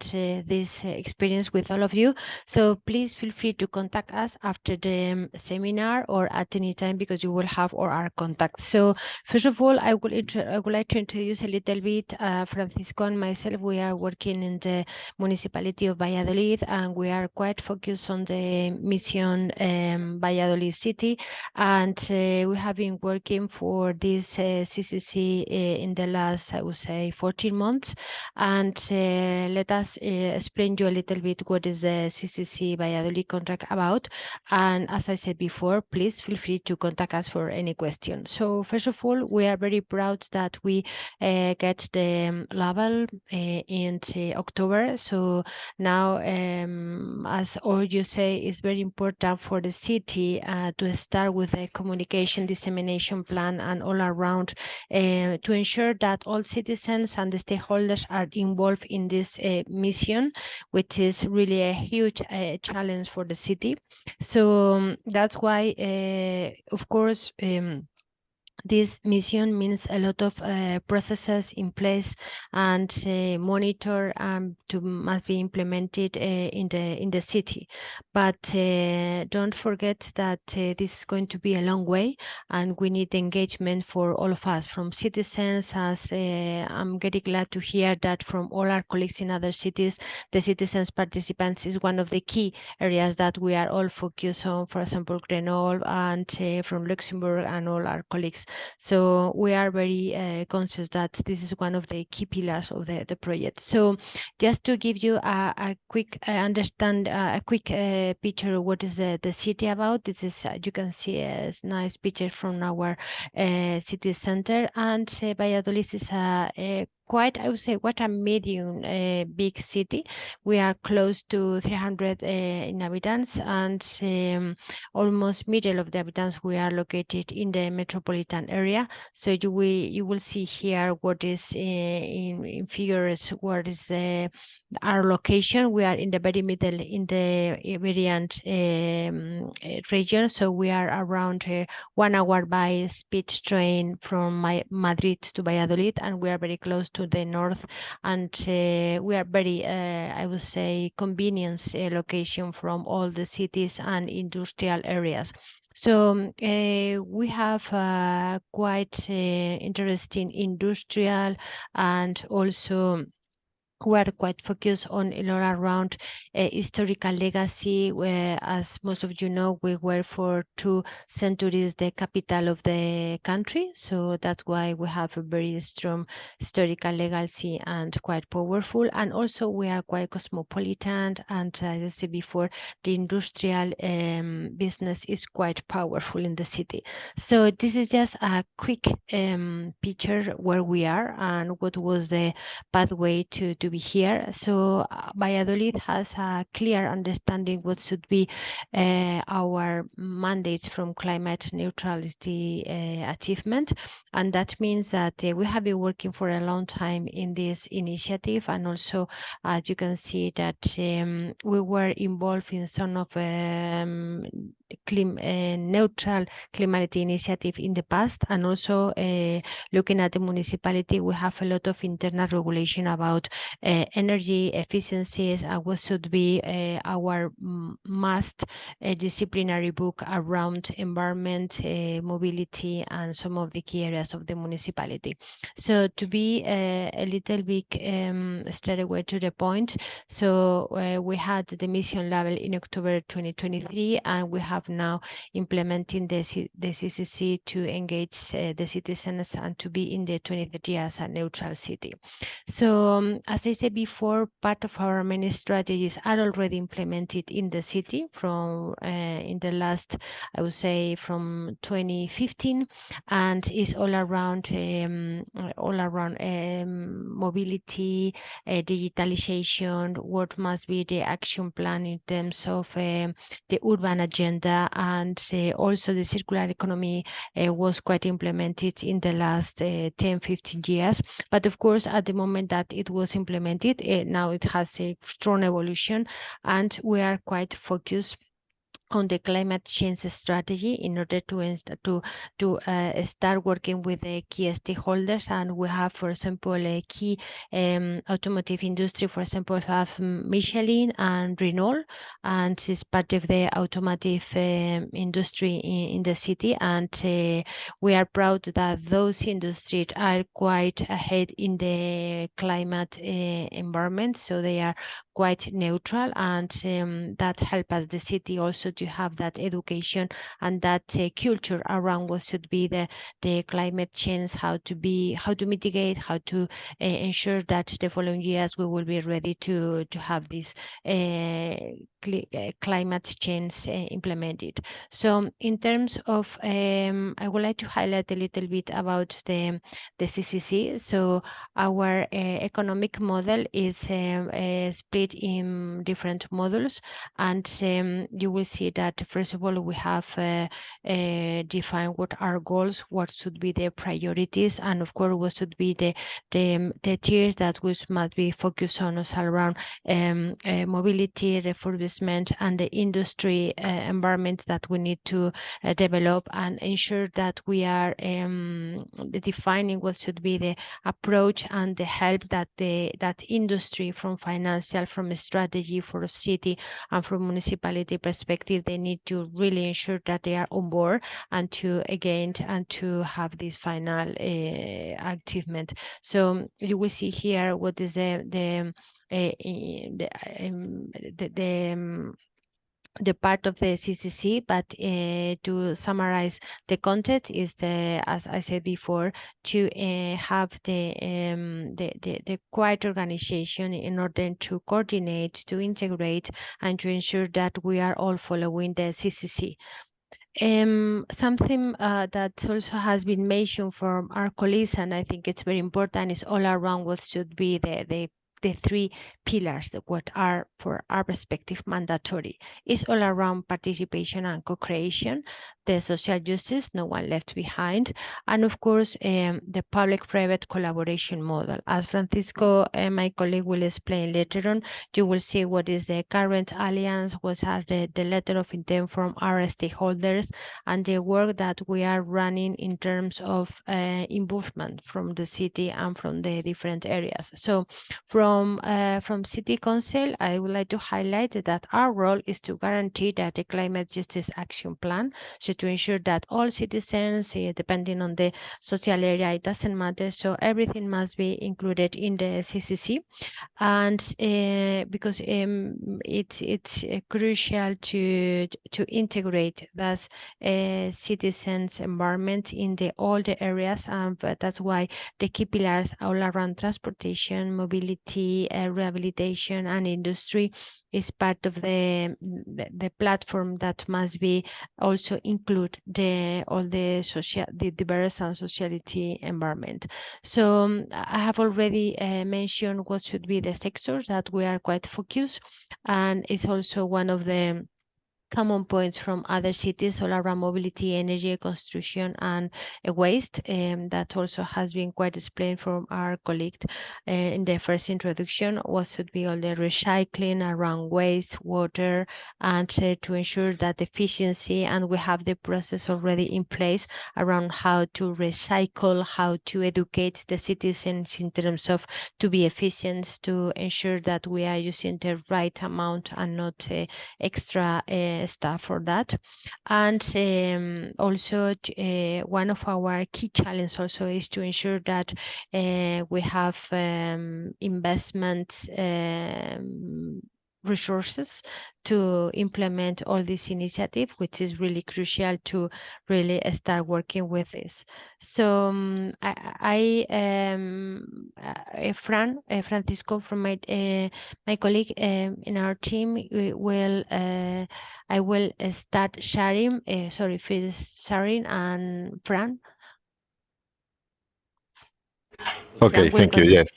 this experience with all of you. So please feel free to contact us after the seminar or at any time, because you will have all our contacts. So first of all, I would like to introduce a little bit Francisco and myself. We are working in the municipality of Valladolid, and we are quite focused on the mission Valladolid city, and we have been working for this CCC in the last, I would say, 14 months. And let us explain you a little bit what is the CCC Valladolid contract about. And as I said before, please feel free to contact us for any questions. So first of all, we are very proud that we get the label in October. So now, as all you say, it's very important for the city to start with the communication dissemination plan and all around to ensure that all citizens and the stakeholders are involved in this mission, which is really a huge challenge for the city. So that's why, of course, this mission means a lot of processes in place and monitor to must be implemented in the city. But don't forget that this is going to be a long way, and we need engagement for all of us, from citizens. As I'm very glad to hear that from all our colleagues in other cities, the citizens participants is one of the key areas that we are all focused on. For example, Grenoble and from Luxembourg and all our colleagues. So we are very conscious that this is one of the key pillars of the project. So just to give you a quick picture of what is the city about, this is you can see a nice picture from our city center, and Valladolid is a quite, I would say, quite a medium big city. We are close to 300 inhabitants, and almost middle of the inhabitants we are located in the metropolitan area. So you will see here what is in figures, what is our location. We are in the very middle in the Iberian region, so we are around 1 hour by speed train from Madrid to Valladolid, and we are very close to the north, and we are very, I would say, convenience location from all the cities and industrial areas. So we have quite interesting industrial, and also we are quite focused on a lot around historical legacy, where, as most of you know, we were for 2 centuries the capital of the country. So that's why we have a very strong historical legacy and quite powerful. And also we are quite cosmopolitan, and as I said before, the industrial business is quite powerful in the city. So this is just a quick picture where we are and what was the pathway to be here. So Valladolid has a clear understanding what should be our mandates from climate neutrality achievement, and that means that we have been working for a long time in this initiative, and also as you can see that we were involved in some of neutral climate initiative in the past, and also looking at the municipality, we have a lot of internal regulation about energy efficiencies, what should be our must disciplinary book around environment, mobility, and some of the key areas of the municipality. So to be a little bit straight away to the point, so we had the mission level in October 2023, and we have now implementing the CCC to engage the citizens and to be in the 2030 as a neutral city. So as I said before, part of our main strategies are already implemented in the city from in the last, I would say, from 2015, and is all around mobility, digitalization, what must be the action plan in terms of the urban agenda, and also the circular economy was quite implemented in the last 10-15 years. But of course, at the moment that it was implemented, now it has a strong evolution, and we are quite focused on the climate change strategy in order to start working with the key stakeholders. And we have, for example, a key automotive industry, for example, have Michelin and Renault, and is part of the automotive industry in the city, and we are proud that those industries are quite ahead in the climate environment, so they are quite neutral, and that help us the city also to have that education and that culture around what should be the climate change, how to mitigate, how to ensure that the following years we will be ready to have this climate change implemented. So in terms of I would like to highlight a little bit about the CCC. So our economic model is split in different modules, and you will see that first of all we have defined what are goals, what should be the priorities, and of course what should be the tiers that we must be focused on us around mobility, refurbishment, and the industry environment that we need to develop, and ensure that we are defining what should be the approach and the help that that industry from financial, from strategy for city and from municipality perspective, they need to really ensure that they are on board and to have this final achievement. So you will see here what is the part of the CCC, but to summarize the content is as I said before, to have the quiet organization in order to coordinate, to integrate, and to ensure that we are all following the CCC. Something that also has been mentioned from our colleagues, and I think it's very important, is all around what should be the three pillars that what are for our perspective mandatory. Is all around participation and co-creation, the social justice, no one left behind, and of course the public-private collaboration model. As Francisco, my colleague, will explain later on, you will see what is the current alliance, what are the letter of intent from our stakeholders, and the work that we are running in terms of involvement from the city and from the different areas. So from City Council, I would like to highlight that our role is to guarantee that the climate justice action plan, so to ensure that all citizens, depending on the social area, it doesn't matter, so everything must be included in the CCC. And because it's crucial to integrate that citizens' environment in all the areas, but that's why the key pillars all around transportation, mobility, rehabilitation, and industry is part of the platform that must be also include all the diverse and sociality environment. So I have already mentioned what should be the sectors that we are quite focused, and it's also one of the common points from other cities all around mobility, energy, construction, and waste. That also has been quite explained from our colleague in the first introduction. What should be all the recycling around waste, water, and to ensure that efficiency, and we have the process already in place around how to recycle, how to educate the citizens in terms of to be efficient, to ensure that we are using the right amount and not extra stuff for that. And also one of our key challenges also is to ensure that we have investment resources to implement all this initiative, which is really crucial to really start working with this. So Francisco, from my colleague in our team, I will start sharing. Sorry, sharing, and Fran. Okay, thank you. Yes,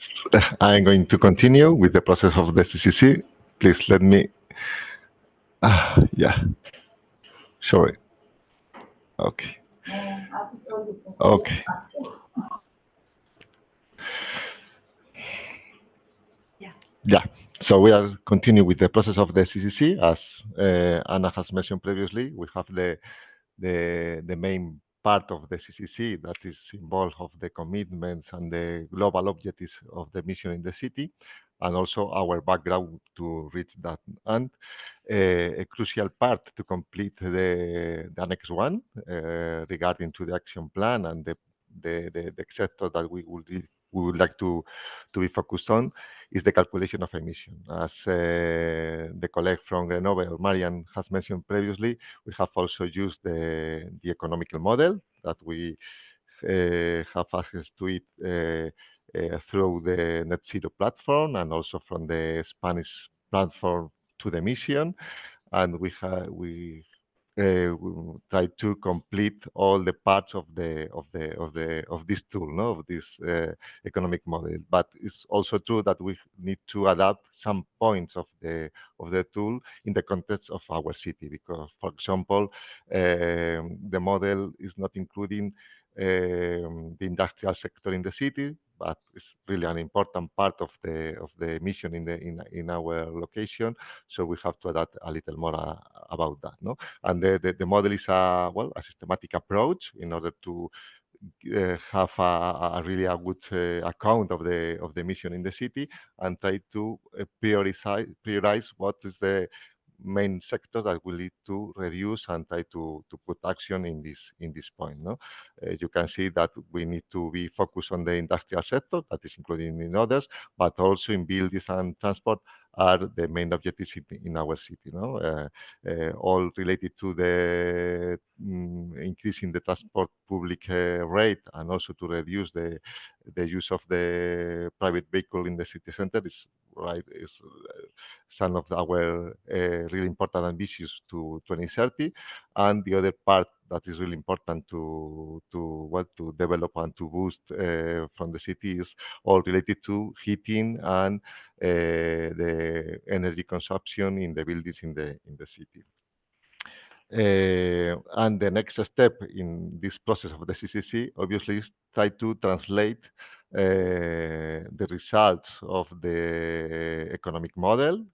I'm going to continue with the process of the CCC. Please let me. Yeah. Sorry. Okay. Okay. Yeah. So we are continuing with the process of the CCC. As Anna has mentioned previously, we have the main part of the CCC that is involved of the commitments and the global objectives of the mission in the city, and also our background to reach that. And a crucial part to complete the Annex 1 regarding to the action plan and the sector that we would like to be focused on is the calculation of emission. As the colleague from Grenoble, Marian, has mentioned previously, we have also used the economical model that we have access to it through the Net Zero platform and also from the Spanish platform to the mission. And we try to complete all the parts of this tool, no, of this economic model. But it's also true that we need to adapt some points of the tool in the context of our city, because, for example, the model is not including the industrial sector in the city, but it's really an important part of the mission in our location. So we have to adapt a little more about that, no? And the model is a systematic approach in order to have a really good account of the mission in the city and try to prioritize what is the main sector that we need to reduce and try to put action in this point. No, you can see that we need to be focused on the industrial sector, that is included in others, but also in buildings and transport are the main objectives in our city. All related to the increasing the transport public rate, and also to reduce the use of the private vehicle in the city center is some of our really important ambitions to 2030. And the other part that is really important to develop and to boost from the city is all related to heating and the energy consumption in the buildings in the city. And the next step in this process of the CCC obviously is try to translate the results of the economic model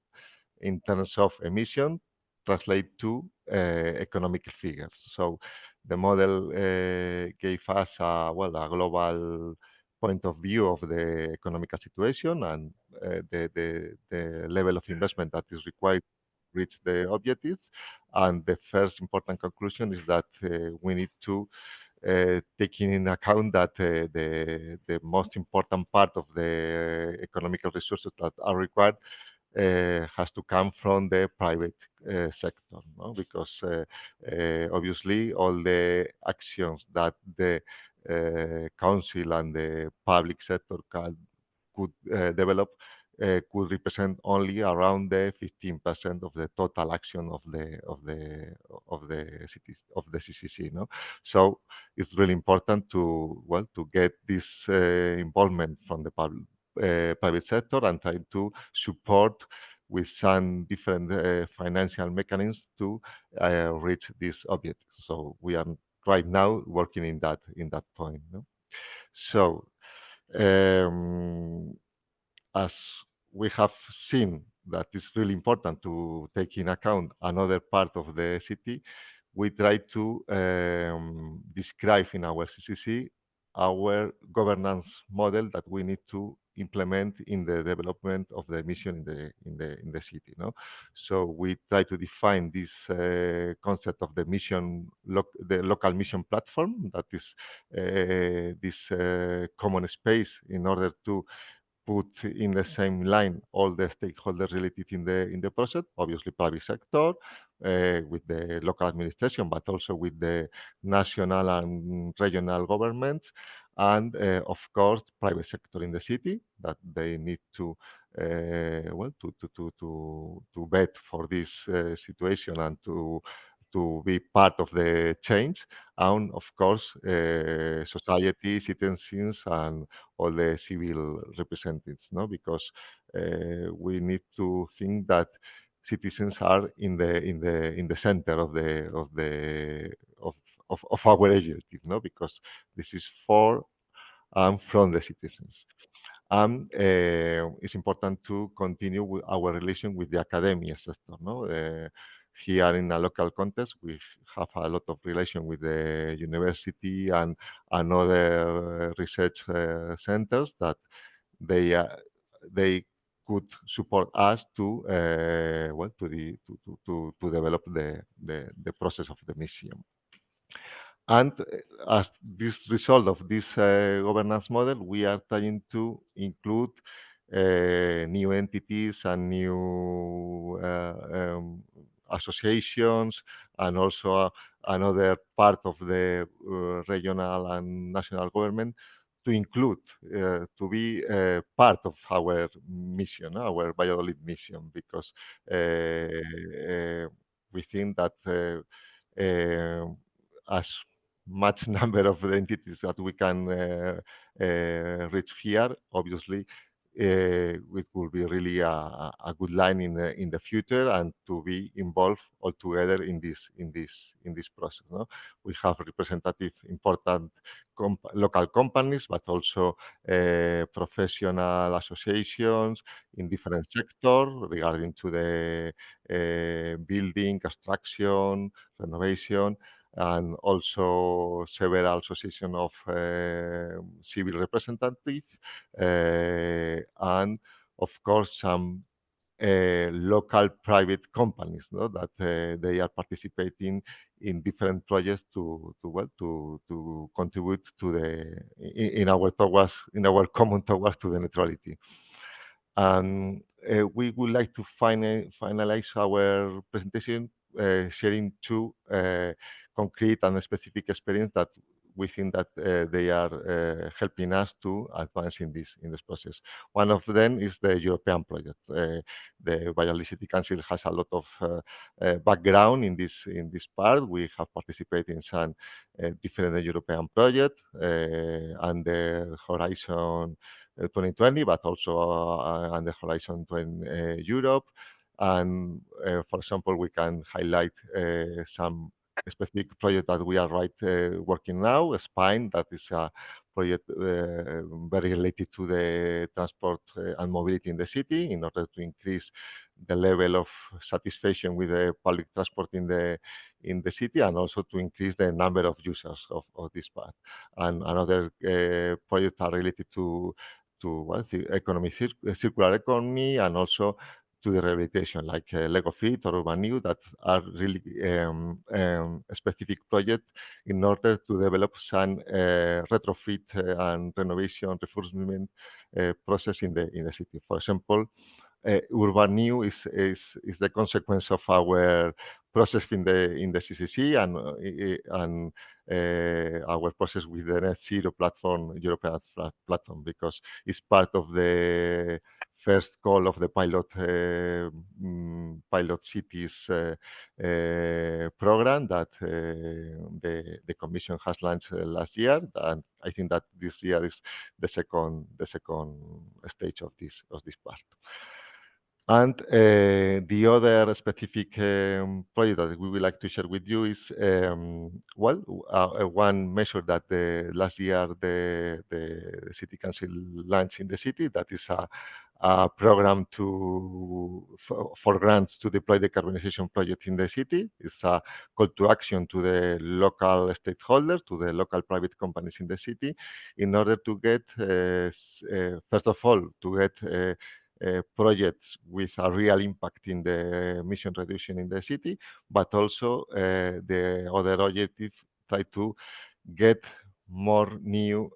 in terms of emission, translate to economic figures. So the model gave us a global point of view of the economical situation and the level of investment that is required to reach the objectives. And the first important conclusion is that we need to taking in account that the most important part of the economical resources that are required has to come from the private sector, no? Because obviously all the actions that the council and the public sector could develop could represent only around the 15% of the total action of the cities of the CCC. No, so it's really important to get this involvement from the private sector and try to support with some different financial mechanisms to reach this objective. So we are right now working in that point. No? So as we have seen that it's really important to take in account another part of the city, we try to describe in our CCC our governance model that we need to implement in the development of the mission in the city. No, so we try to define this concept of the mission, the local mission platform, that is this common space in order to put in the same line all the stakeholders related in the process, obviously public sector, with the local administration, but also with the national and regional governments, and of course private sector in the city, that they need to to bet for this situation and to be part of the change, and of course society, citizens, and all the civil representatives, no? Because we need to think that citizens are in the center of our agency, no? Because this is for and from the citizens. And it's important to continue with our relation with the academia sector, no? Here in a local context, we have a lot of relation with the university and other research centers that they could support us to to develop the process of the mission. And as this result of this governance model, we are trying to include new entities and new associations, and also another part of the regional and national government to include, to be part of our mission, our Valladolid mission, because we think that as much number of entities that we can reach here, obviously, it will be really a good line in the future, and to be involved all together in this process. No? We have representative important local companies, but also professional associations in different sectors regarding to the building, construction, renovation, and also several associations of civil representatives, and of course some local private companies, no? That they are participating in different projects to contribute to in our common towards to the neutrality. And we would like to finalize our presentation sharing two concrete and specific experience that we think that they are helping us to advance in this process. One of them is the European project. The Valladolid City Council has a lot of background in this part. We have participated in some different European projects under Horizon 2020, but also under Horizon 20 Europe. And for example, we can highlight some specific project that we are working now, Spine, that is a project very related to the transport and mobility in the city in order to increase the level of satisfaction with the public transport in the city, and also to increase the number of users of this part. And another projects are related to the circular economy, and also to the rehabilitation, like Lego Fit or Urban New, that are really specific projects in order to develop some retrofit and renovation refurbishment process in the city. For example, Urban New is the consequence of our process in the CCC and our process with the Net Zero platform, European platform, because it's part of the first call of the pilot cities program that the Commission has launched last year, and I think that this year is the second stage of this part. And the other specific project that we would like to share with you is, one measure that last year the City Council launched in the city, that is a program for grants to deploy the decarbonization project in the city. It's a call to action to the local stakeholders, to the local private companies in the city, in order to get, first of all, to get projects with a real impact in the emission reduction in the city, but also the other objective, try to get more new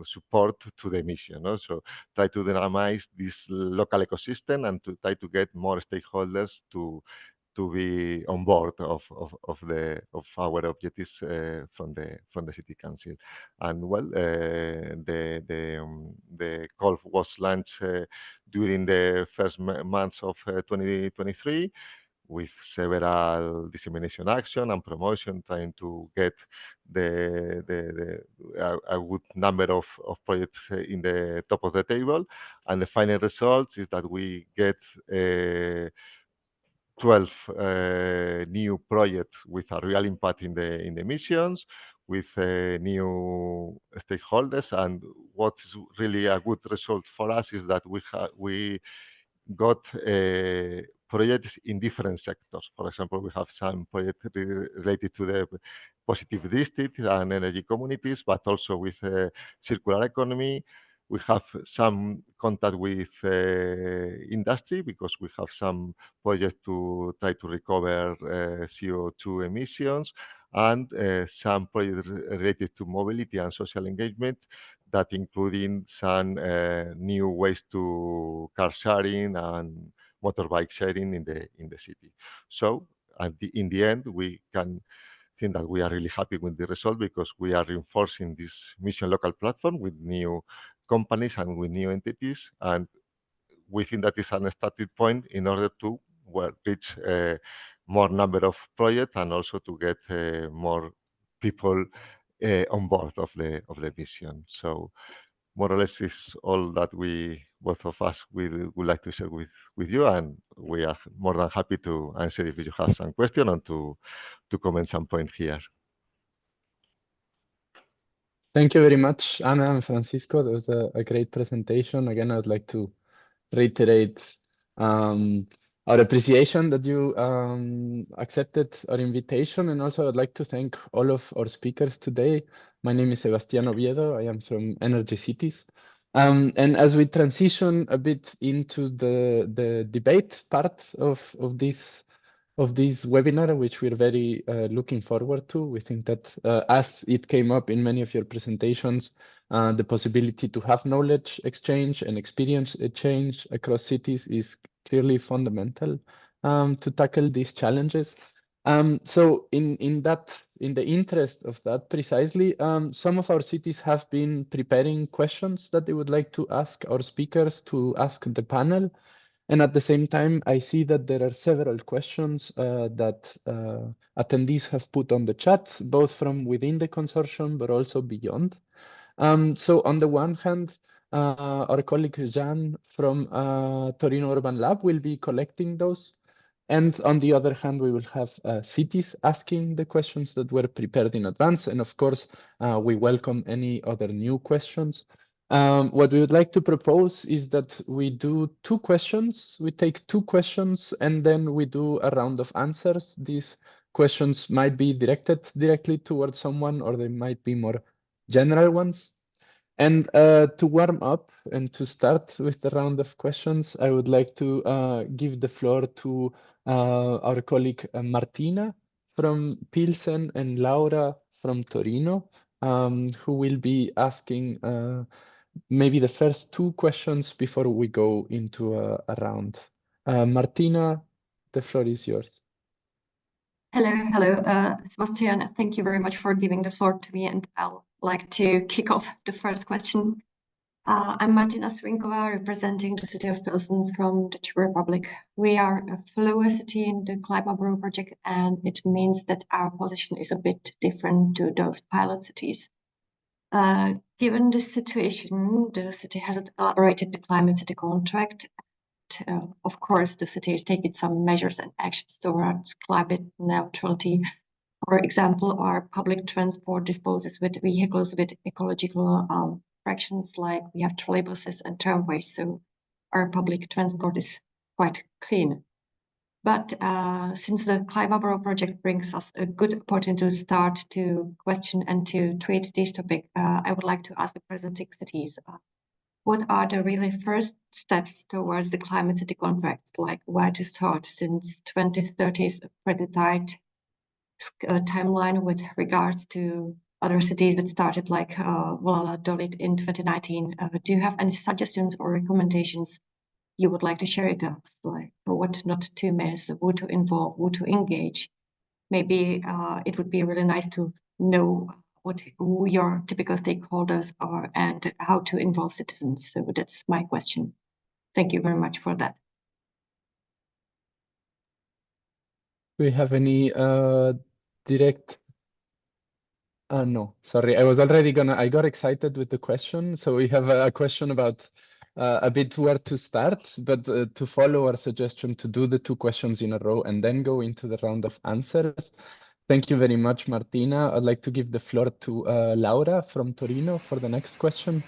support to the mission. So try to dynamize this local ecosystem and to try to get more stakeholders to be on board of our objectives from the City Council. And well, the call was launched during the first months of 2023, with several dissemination action and promotion, trying to get a good number of projects in the top of the table. And the final results is that we get 12 new projects with a real impact in the emissions, with new stakeholders. And what's really a good result for us is that we got projects in different sectors. For example, we have some projects related to the positive district and energy communities, but also with circular economy. We have some contact with industry, because we have some projects to try to recover CO2 emissions, and some projects related to mobility and social engagement, that including some new ways to car sharing and motorbike sharing in the city. So in the end, we can think that we are really happy with the result, because we are reinforcing this mission local platform with new companies and with new entities, and we think that is an starting point in order to reach more number of projects, and also to get more people on board of the mission. So more or less is all that both of us would like to share with you, and we are more than happy to answer if you have some question, and to comment some point here. Thank you very much, Ana and Francisco. That was a great presentation. Again, I would like to reiterate our appreciation that you accepted our invitation, and also I'd like to thank all of our speakers today. My name is Sebastián Oviedo. I am from Energy Cities. And as we transition a bit into the debate part of this of this webinar, which we're very looking forward to. We think that as it came up in many of your presentations, the possibility to have knowledge exchange and experience exchange across cities is clearly fundamental to tackle these challenges. So in the interest of that precisely, some of our cities have been preparing questions that they would like to ask our speakers, to ask the panel. And at the same time, I see that there are several questions that attendees have put on the chat, both from within the consortium, but also beyond. So on the one hand, our colleague Jean from Torino Urban Lab will be collecting those. And on the other hand, we will have cities asking the questions that were prepared in advance. And of course, we welcome any other new questions. What we would like to propose is that we do 2 questions. We take 2 questions and then we do a round of answers. These questions might be directed directly towards someone, or they might be more general ones. And to warm up and to start with the round of questions, I would like to give the floor to our colleague Martina from Pilsen and Laura from Torino, who will be asking maybe the first 2 questions before we go into a round. Martina, the floor is yours. Hello, Sebastian. Thank you very much for giving the floor to me, and I'll like to kick off the first question. I'm Martina Svinkova, representing the city of Pilsen from the Czech Republic. We are a follower city in the CLIMAWEBINARS project, and it means that our position is a bit different to those pilot cities. Given this situation, the city hasn't elaborated the climate city contract. Of course, the city is taking some measures and actions towards climate neutrality. For example, our public transport disposes with vehicles with ecological fractions, like we have trolleybuses and tramways, so our public transport is quite clean. But since the CLIMAWEBINARS project brings us a good opportunity to start to question and to treat this topic, I would like to ask the presenting cities, what are the really first steps towards the climate city contract, like where to start, since 2030 is a pretty tight timeline with regards to other cities that started, like Valladolid in 2019. Do you have any suggestions or recommendations you would like to share with us, like what not to miss, who to involve, who to engage? Maybe it would be really nice to know who your typical stakeholders are and how to involve citizens. So that's my question. Thank you very much for that. Do we have any direct? No, sorry. I got excited with the question. So we have a question about a bit where to start, but to follow our suggestion to do the 2 questions in a row and then go into the round of answers. Thank you very much, Martina. I'd like to give the floor to Laura from Torino for the next question.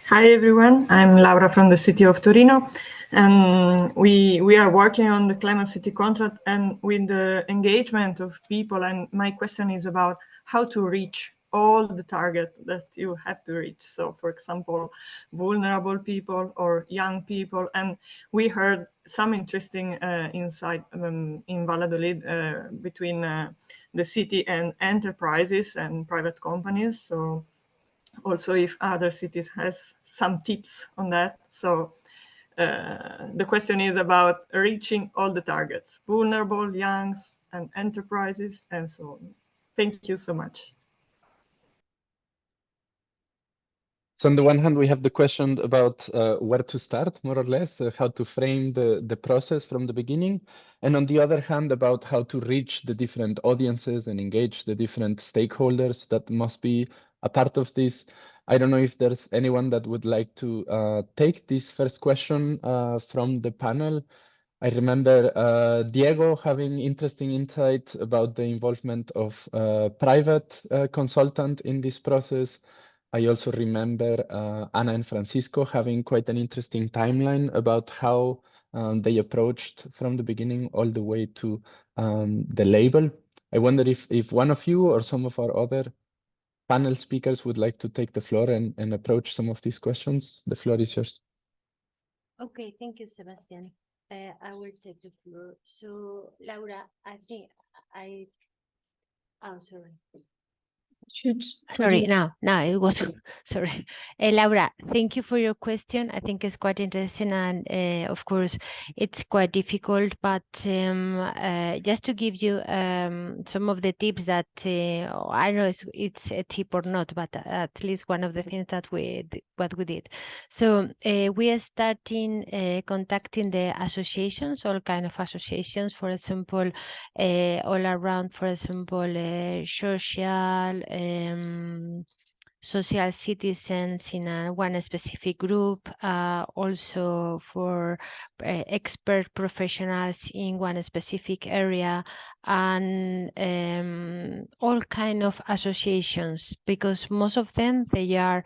Hi everyone, I'm Laura from the city of Torino, and we are working on the climate city contract and with the engagement of people, and my question is about how to reach all the target that you have to reach. So for example, vulnerable people or young people, and we heard some interesting insight in Valladolid between the city and enterprises and private companies. So also if other cities has some tips on that. So the question is about reaching all the targets, vulnerable, youngs, and enterprises, and so on. Thank you so much. So on the one hand, we have the question about where to start, more or less, how to frame the process from the beginning. And on the other hand, about how to reach the different audiences and engage the different stakeholders that must be a part of this. I don't know if there's anyone that would like to take this first question from the panel. I remember Diego having interesting insight about the involvement of private consultant in this process. I also remember Ana and Francisco having quite an interesting timeline about how they approached from the beginning all the way to the label. I wonder if one of you or some of our other panel speakers would like to take the floor and approach some of these questions. The floor is yours. Okay, thank you, Sebastian. I will take the floor. So, Laura, I think I'm sorry. Sorry, no, it was, sorry. Laura, thank you for your question. I think it's quite interesting, and of course, it's quite difficult, but just to give you some of the tips that, I don't know if it's a tip or not, but at least one of the things that what we did. So we are starting contacting the associations, all kind of associations, for example, all around, for example, social citizens in one specific group, also for expert professionals in one specific area, and all kind of associations, because most of them, they are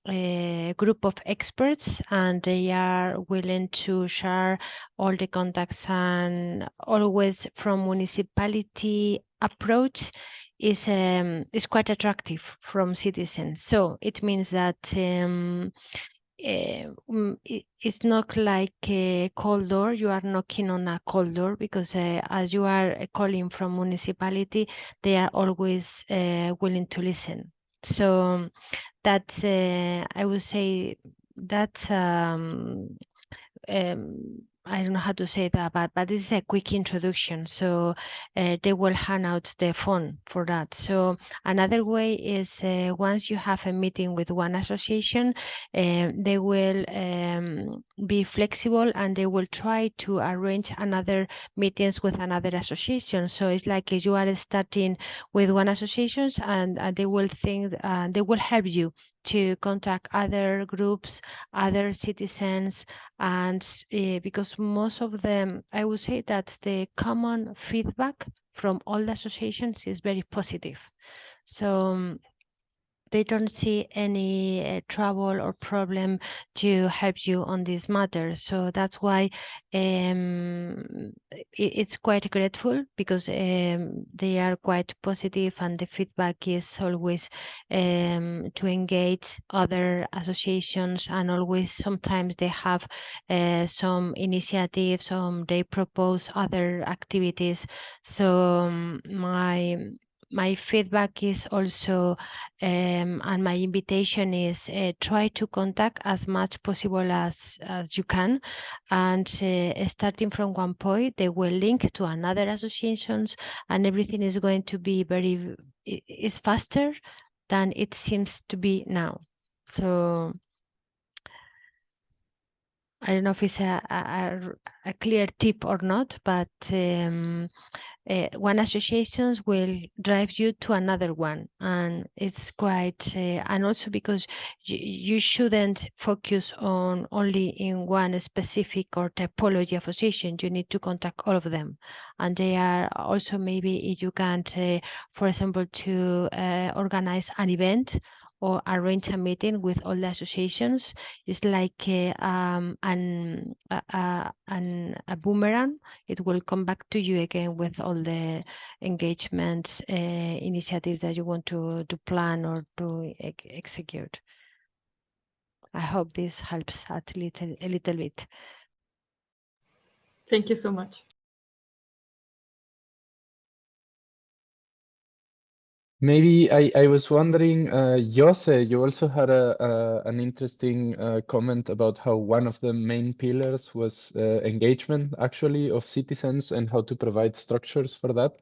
a group of experts, and they are willing to share all the contacts, and always from municipality approach is quite attractive from citizens. So it means that it's not like a cold door. You are knocking on a cold door, because as you are calling from municipality, they are always willing to listen. So that's I would say that's I don't know how to say that, but this is a quick introduction. So they will hand out the phone for that. So another way is once you have a meeting with one association, they will be flexible, and they will try to arrange another meetings with another association. So it's like if you are starting with one association, and they will think they will help you to contact other groups, other citizens, and because most of them, I would say that the common feedback from all the associations is very positive. So they don't see any trouble or problem to help you on this matter. So that's why it's quite grateful, because they are quite positive, and the feedback is always to engage other associations, and always sometimes they have some initiatives, they propose other activities. So my feedback is also, and my invitation is, try to contact as much possible as you can, and starting from one point, they will link to another associations, and everything is going to be is faster than it seems to be now. So I don't know if it's a clear tip or not, but one associations will drive you to another one, and it's quite and also because you shouldn't focus on only in one specific or typology of association. You need to contact all of them, and they are also, maybe if you can't, for example, to organize an event or arrange a meeting with all the associations. It's like a boomerang. It will come back to you again with all the engagements, initiatives that you want to plan or to execute. I hope this helps a little bit. Thank you so much. Maybe I was wondering, Jose, you also had an interesting comment about how one of the main pillars was engagement, actually, of citizens, and how to provide structures for that.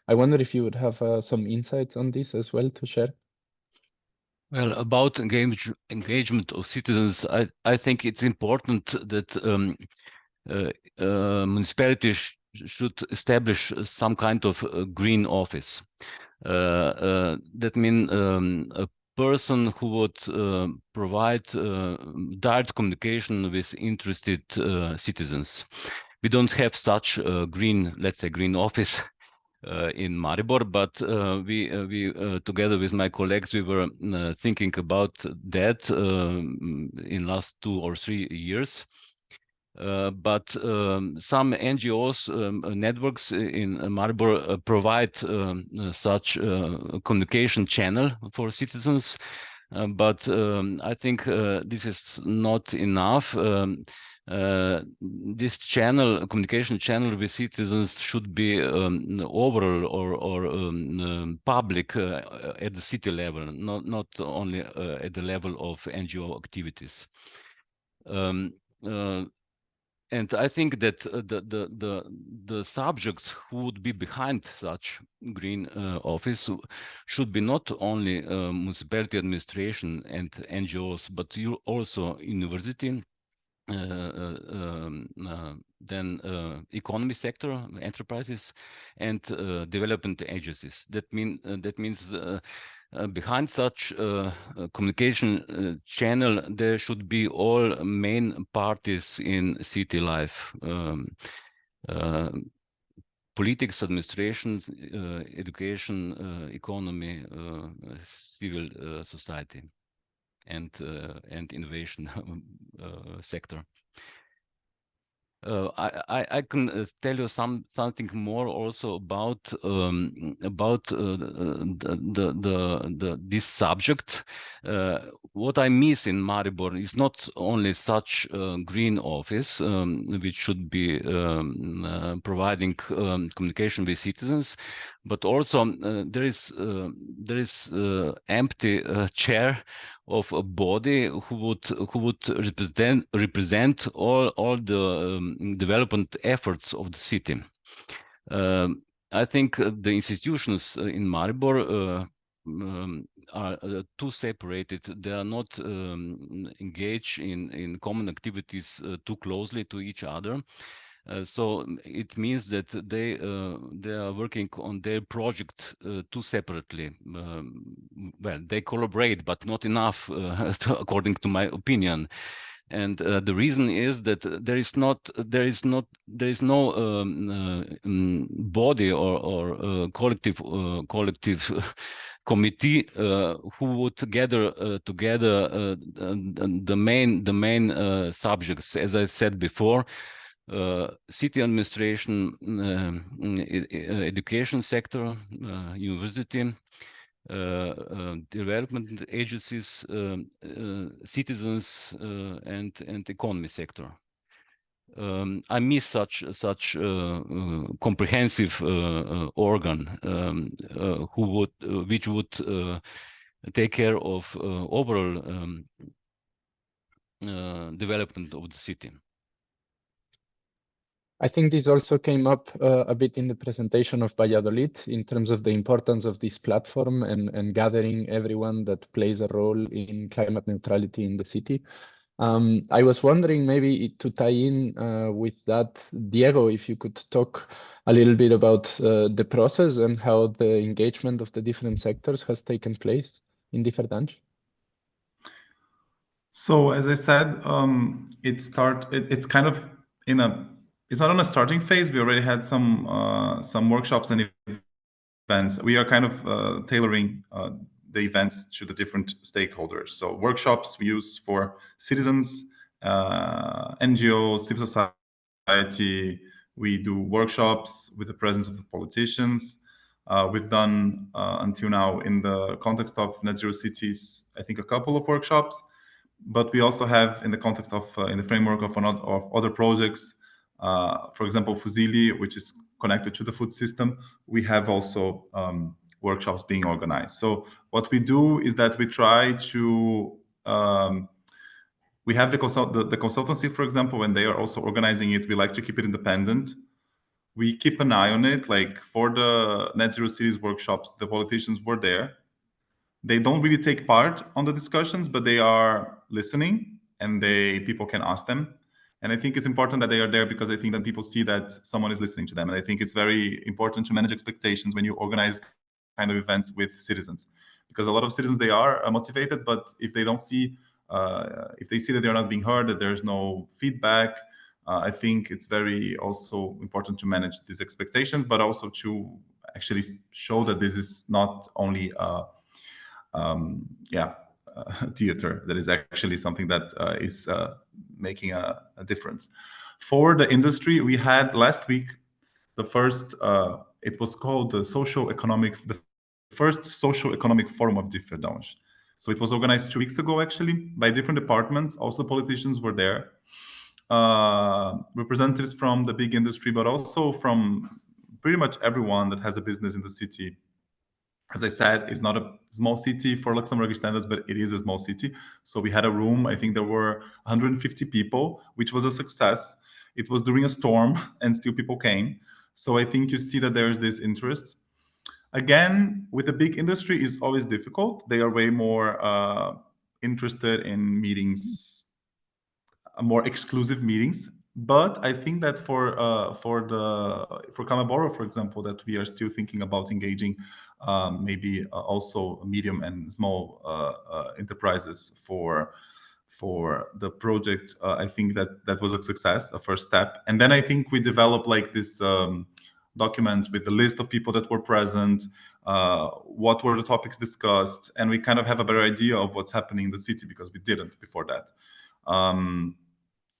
I wonder if you would have some insights on this as well to share. Well, about engagement of citizens, I think it's important that municipalities should establish some kind of green office. That means a person who would provide direct communication with interested citizens. We don't have such a green, let's say, green office in Maribor, but we together with my colleagues, we were thinking about that in last 2 or 3 years. But some NGOs networks in Maribor provide such communication channel for citizens. but I think this is not enough. This communication channel with citizens should be overall or public at the city level, not only at the level of NGO activities. And I think that the subjects who would be behind such green office should be not only municipality administration and NGOs, but also university, then economy sector, enterprises, and development agencies. That means behind such communication channel, there should be all main parties in city life. Politics, administration, education, economy, civil society, and innovation sector. I can tell you something more also about this subject. What I miss in Maribor is not only such green office, which should be providing communication with citizens, but also there is empty chair of a body who would represent all the development efforts of the city. I think the institutions in Maribor are too separated. They are not engaged in common activities too closely to each other. So it means that they are working on their project too separately. Well, they collaborate, but not enough, according to my opinion. And the reason is that there is no body or collective committee who would gather together the main subjects. As I said before, city administration, education sector, university, development agencies, citizens, and economy sector. I miss such comprehensive organ which would take care of overall development of the city. I think this also came up a bit in the presentation of Valladolid in terms of the importance of this platform and gathering everyone that plays a role in climate neutrality in the city. I was wondering maybe to tie in with that, Diego, if you could talk a little bit about the process and how the engagement of the different sectors has taken place in Diferdange. So as I said, it's kind of it's not on a starting phase. We already had some workshops and events. We are kind of tailoring the events to the different stakeholders. So workshops we use for citizens, NGOs, civil society. We do workshops with the presence of the politicians. We've done until now in the context of Net Zero Cities, I think a couple of workshops, but we also have in the context of in the framework of other projects, for example, Fusili, which is connected to the food system, we have also workshops being organized. So what we do is that we try to, we have the consultancy, for example, when they are also organizing it, we like to keep it independent. We keep an eye on it, like for the Net Zero Cities workshops, the politicians were there. They don't really take part on the discussions, but they are listening and people can ask them. And I think it's important that they are there because I think that people see that someone is listening to them. And I think it's very important to manage expectations when you organize kind of events with citizens, because a lot of citizens, they are motivated, but if they don't see, if they see that they're not being heard, that there's no feedback, I think it's very also important to manage these expectations, but also to actually show that this is not only theater, that is actually something that is making a difference. For the industry, we had last week the first, it was called the first social economic forum of Diferdange. So it was organized 2 weeks ago, actually, by different departments. Also, politicians were there, representatives from the big industry, but also from pretty much everyone that has a business in the city. As I said, it's not a small city for Luxembourgish standards, but it is a small city. So we had a room, I think there were 150 people, which was a success. It was during a storm and still people came. So I think you see that there's this interest. Again, with the big industry, it's always difficult. They are way more interested in meetings, more exclusive meetings. But I think that for CLIMAWEBINARS, for example, that we are still thinking about engaging maybe also medium and small enterprises for the project. I think that was a success, a first step. And then I think we developed like this document with the list of people that were present, what were the topics discussed, and we kind of have a better idea of what's happening in the city because we didn't before that.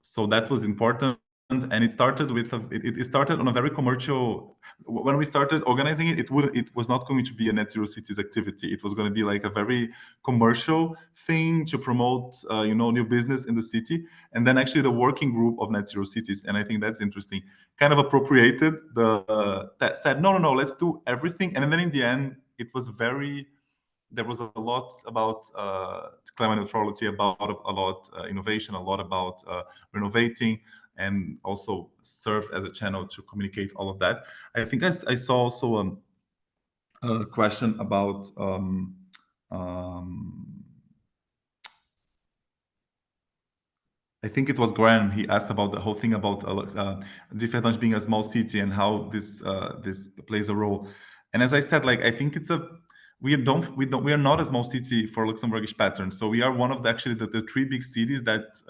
So that was important, and it started with it started on a very commercial. When we started organizing it, it was not going to be a Net Zero Cities activity. It was going to be like a very commercial thing to promote, new business in the city. And then actually the working group of Net Zero Cities, and I think that's interesting, kind of appropriated that said no, let's do everything. And then in the end, it was there was a lot about climate neutrality, about a lot innovation, a lot about renovating, and also served as a channel to communicate all of that. I think I saw also a question about I think it was Graham. He asked about the whole thing about Differdange being a small city and how this plays a role. And as I said, like I think it's we are not a small city for Luxembourgish patterns. So we are one of the 3 big cities that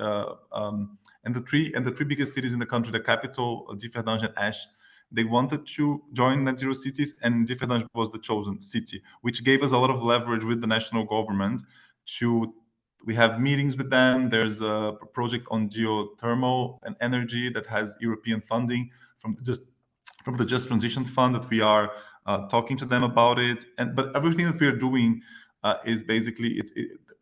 and the three biggest cities in the country, the capital, Differdange and Ash, they wanted to join Net Zero Cities, and Differdange was the chosen city, which gave us a lot of leverage with the national government. We have meetings with them. There's a project on geothermal and energy that has European funding from the Just Transition Fund that we are talking to them about it. But everything that we are doing is basically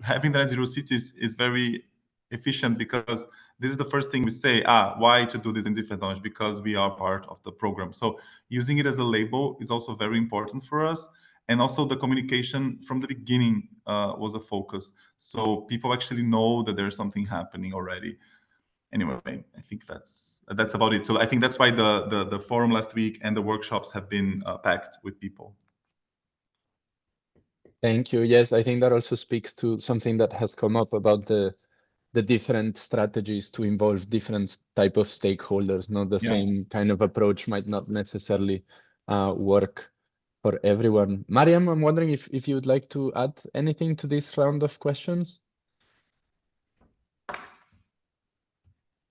having the Net Zero Cities is very efficient, because this is the first thing we say, why to do this in Differdange? Because we are part of the program. So using it as a label is also very important for us. And also the communication from the beginning was a focus. So people actually know that there's something happening already. Anyway, I think that's about it. So I think that's why the forum last week and the workshops have been packed with people. Thank you. Yes, I think that also speaks to something that has come up about the different strategies to involve different type of stakeholders. Not the same kind of approach might not necessarily work for everyone. Mariam, I'm wondering if you would like to add anything to this round of questions?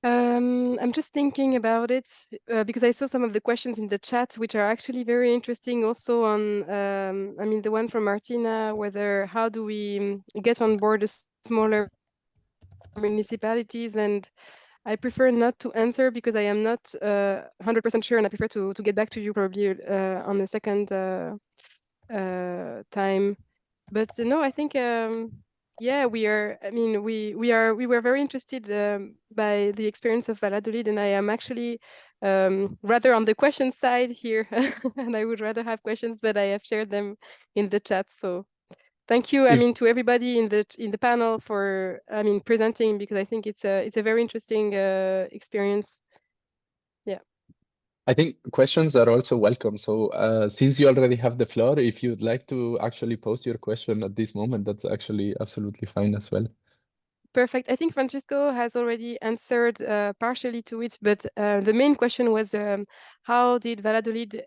I'm just thinking about it because I saw some of the questions in the chat, which are actually very interesting. Also on, the one from Martina, how do we get on board the smaller municipalities? And I prefer not to answer because I am not 100% sure, and I prefer to get back to you probably on the second time. But no, I think we are. We were very interested by the experience of Valladolid, and I am actually rather on the question side here, and I would rather have questions, but I have shared them in the chat. So thank you. To everybody in the panel for presenting, because I think it's a very interesting experience. Yeah. I think questions are also welcome. So since you already have the floor, if you'd like to actually post your question at this moment, that's actually absolutely fine as well. Perfect. I think Francisco has already answered partially to it, but the main question was how did Valladolid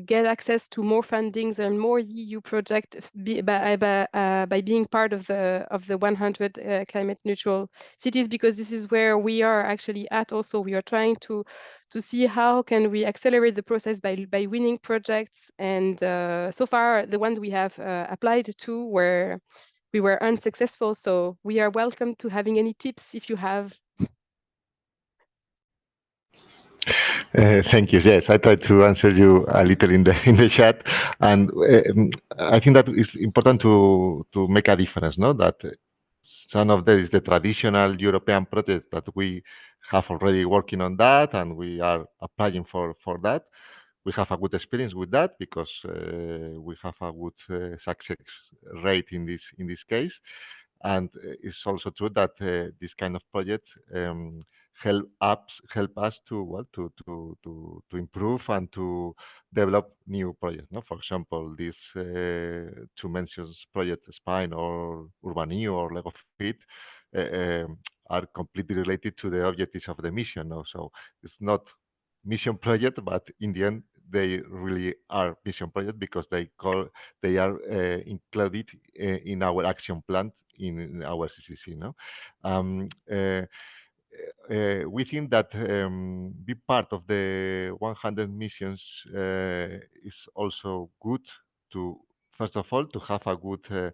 get access to more fundings and more EU projects by being part of the 100 climate neutral cities? Because this is where we are actually at. Also, we are trying to see how can we accelerate the process by winning projects, and so far the ones we have applied to we were unsuccessful, so we are welcome to having any tips if you have. Thank you. Yes, I tried to answer you a little in the chat, and I think that it's important to make a difference. No, that some of that is the traditional European project that we have already working on that, and we are applying for that. We have a good experience with that because we have a good success rate in this case, and it's also true that this kind of project help us to improve and to develop new projects. No, for example, these two mentions project Spine or Urbanio or Lego Fit are completely related to the objectives of the mission. No, so it's not mission project, but in the end they really are mission project because they are included in our action plan in our CCC. No, we think that be part of the 100 missions is also good to, first of all, to have a good to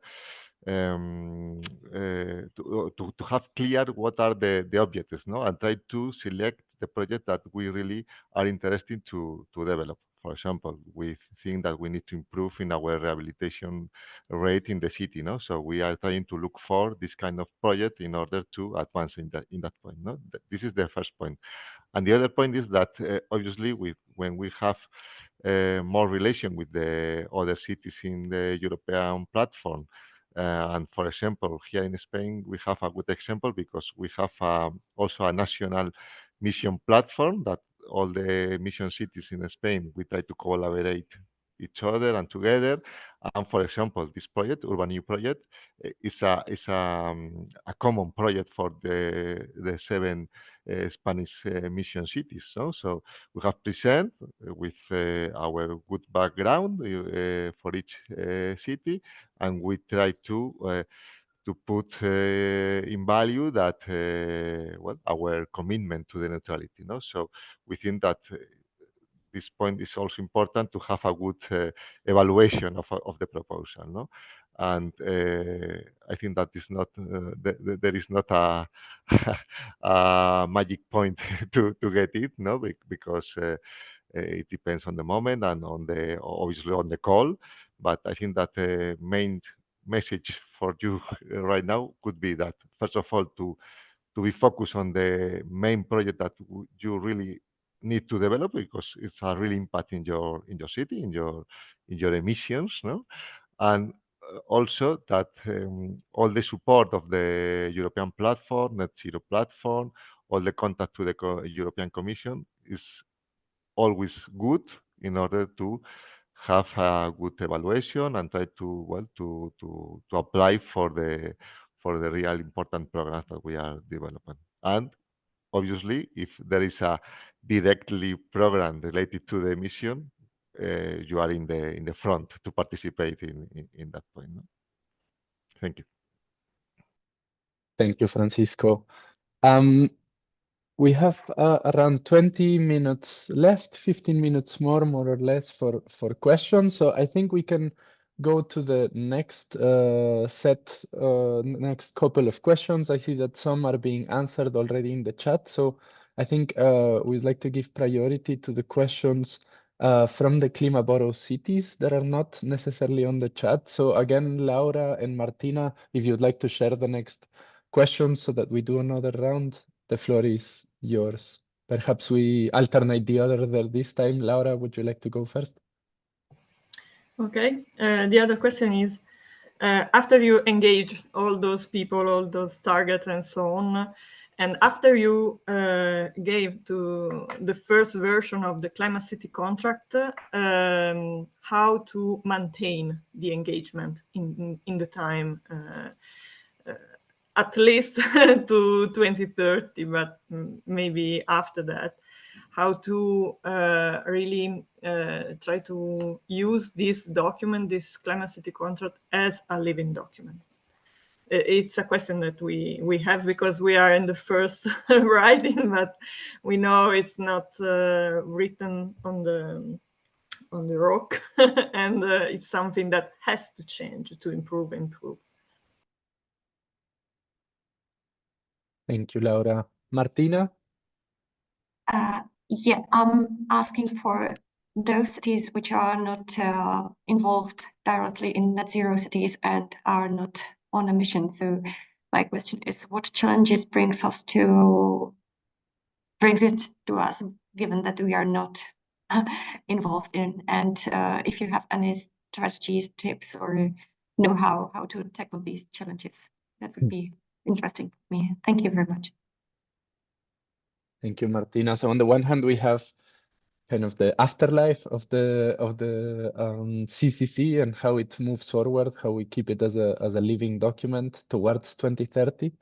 have clear what are the objectives, no, and try to select the project that we really are interested to develop. For example, we think that we need to improve in our rehabilitation rate in the city, no? So we are trying to look for this kind of project in order to advance in that point, no? This is the first point. And the other point is that obviously when we have more relation with the other cities in the European platform, and for example, here in Spain, we have a good example because we have also a national mission platform that all the mission cities in Spain, we try to collaborate each other and together. And for example, this project, Urbanio project, is a common project for the 7 Spanish mission cities. So we have present with our good background for each city, and we try to put in value that our commitment to the neutrality. No, so we think that this point is also important to have a good evaluation of the proposal. No, and I think that is not there is not a magic point to get it. No, because it depends on the moment and obviously on the call. But I think that the main message for you right now could be that, first of all, to be focused on the main project that you really need to develop because it's a really impact in your city, in your emissions, no? And also that all the support of the European platform, Net Zero platform, all the contact to the European Commission is always good in order to have a good evaluation and try to apply for the real important programs that we are developing. And obviously, if there is a directly program related to the mission, you are in the front to participate in that point. No? Thank you. Thank you, Francisco. We have around 20 minutes left, 15 minutes more or less for questions. So I think we can go to the next next couple of questions. I see that some are being answered already in the chat. So I think we'd like to give priority to the questions from the CLIMABORO cities that are not necessarily on the chat. So again, Laura and Martina, if you'd like to share the next questions so that we do another round, the floor is yours. Perhaps we alternate the order this time. Laura, would you like to go first? Okay. The other question is, after you engage all those people, all those targets and so on, and after you gave to the first version of the Climate City contract, how to maintain the engagement in the time, at least to 2030, but maybe after that, how to really try to use this document, this Climate City contract, as a living document. It's a question that we have because we are in the first writing, but we know it's not written on the rock, and it's something that has to change to improve. Thank you, Laura. Martina? Yeah, I'm asking for those cities which are not involved directly in net zero cities and are not on a mission. So my question is, what challenges brings it to us, given that we are not involved in? And if you have any strategies, tips, or know how to tackle these challenges, that would be interesting for me. Thank you very much. Thank you, Martina. So on the one hand, we have kind of the afterlife of the CCC and how it moves forward, how we keep it as a living document towards 2030.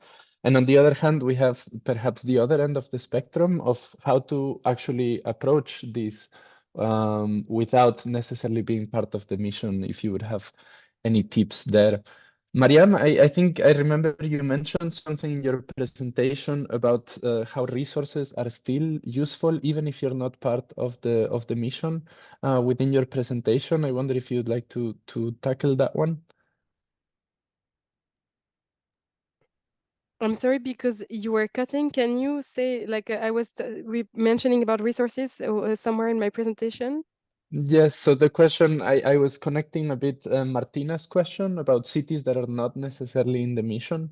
And on the other hand, we have perhaps the other end of the spectrum of how to actually approach this without necessarily being part of the mission, if you would have any tips there. Mariam, I think I remember you mentioned something in your presentation about how resources are still useful even if you're not part of the mission within your presentation. I wonder if you'd like to tackle that one. I'm sorry, because you were cutting. Can you say, like, I was mentioning about resources somewhere in my presentation? Yes, so the question, I was connecting a bit Martina's question about cities that are not necessarily in the mission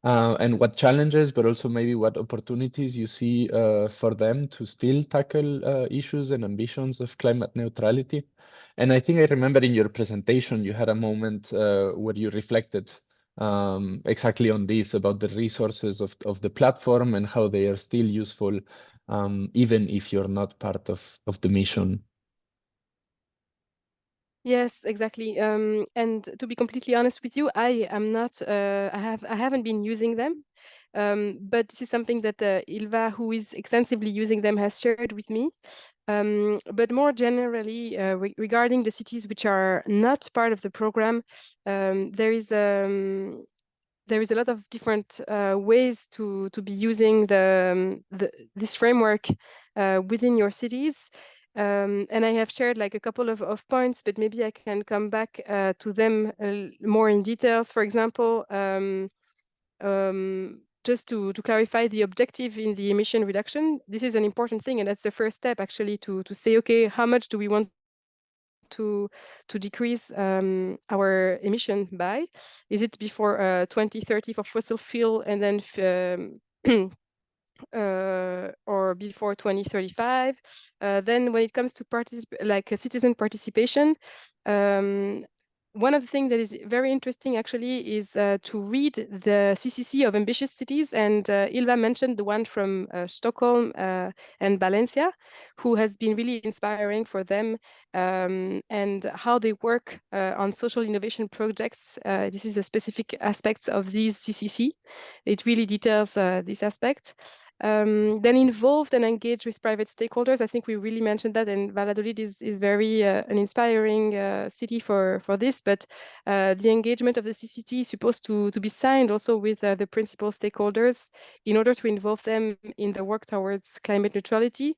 and what challenges, but also maybe what opportunities you see for them to still tackle issues and ambitions of climate neutrality. And I think I remember in your presentation, you had a moment where you reflected exactly on this, about the resources of the platform and how they are still useful, even if you're not part of the mission. Yes, exactly. And to be completely honest with you, I am not. I haven't been using them, but this is something that Ilva, who is extensively using them, has shared with me. But more generally, regarding the cities which are not part of the program, there is a lot of different ways to be using this framework within your cities. And I have shared like a couple of points, but maybe I can come back to them more in details. For example, just to clarify the objective in the emission reduction, this is an important thing, and that's the first step actually to say, okay, how much do we want to decrease our emission by? Is it before 2030 for fossil fuel, and then or before 2035? Then when it comes to citizen participation, one of the things that is very interesting actually is to read the CCC of ambitious cities, and Ilva mentioned the one from Stockholm and Valencia, who has been really inspiring for them, and how they work on social innovation projects. This is a specific aspect of these CCC. It really details this aspect. Then involved and engaged with private stakeholders. I think we really mentioned that, and Valladolid is very an inspiring city for this, but the engagement of the CCT is supposed to be signed also with the principal stakeholders in order to involve them in the work towards climate neutrality.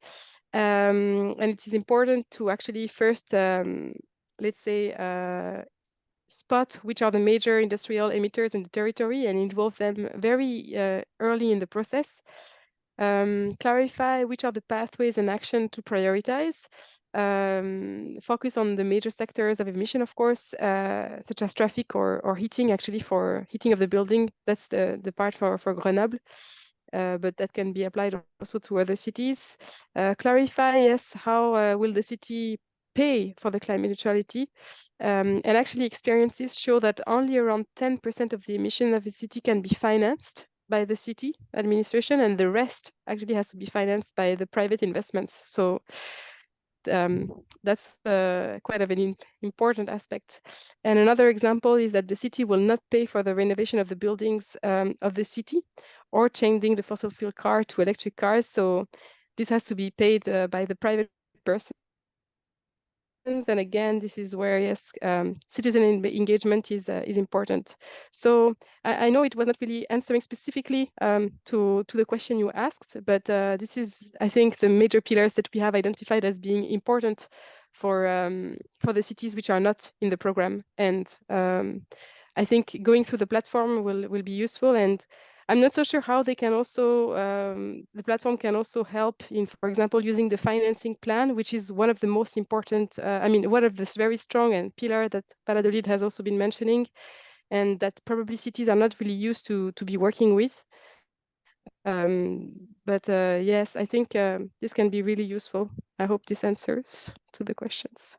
And it is important to actually first, let's say, spot which are the major industrial emitters in the territory and involve them very early in the process. Clarify which are the pathways and action to prioritize. Focus on the major sectors of emission, of course, such as traffic or heating, actually for heating of the building. That's the part for Grenoble, but that can be applied also to other cities. Clarify, yes, how will the city pay for the climate neutrality? And actually experiences show that only around 10% of the emission of a city can be financed by the city administration, and the rest actually has to be financed by the private investments. So that's quite of an important aspect. And another example is that the city will not pay for the renovation of the buildings of the city or changing the fossil fuel car to electric cars. So this has to be paid by the private person. And again, this is where, yes, citizen engagement is important. So I know it was not really answering specifically to the question you asked, but this is, I think, the major pillars that we have identified as being important for the cities which are not in the program. And I think going through the platform will be useful. And I'm not so sure how they can also, the platform can also help in, for example, using the financing plan, which is one of the most important, I mean, one of the very strong and pillar that Valladolid has also been mentioning, and that probably cities are not really used to be working with. But yes, I think this can be really useful. I hope this answers to the questions.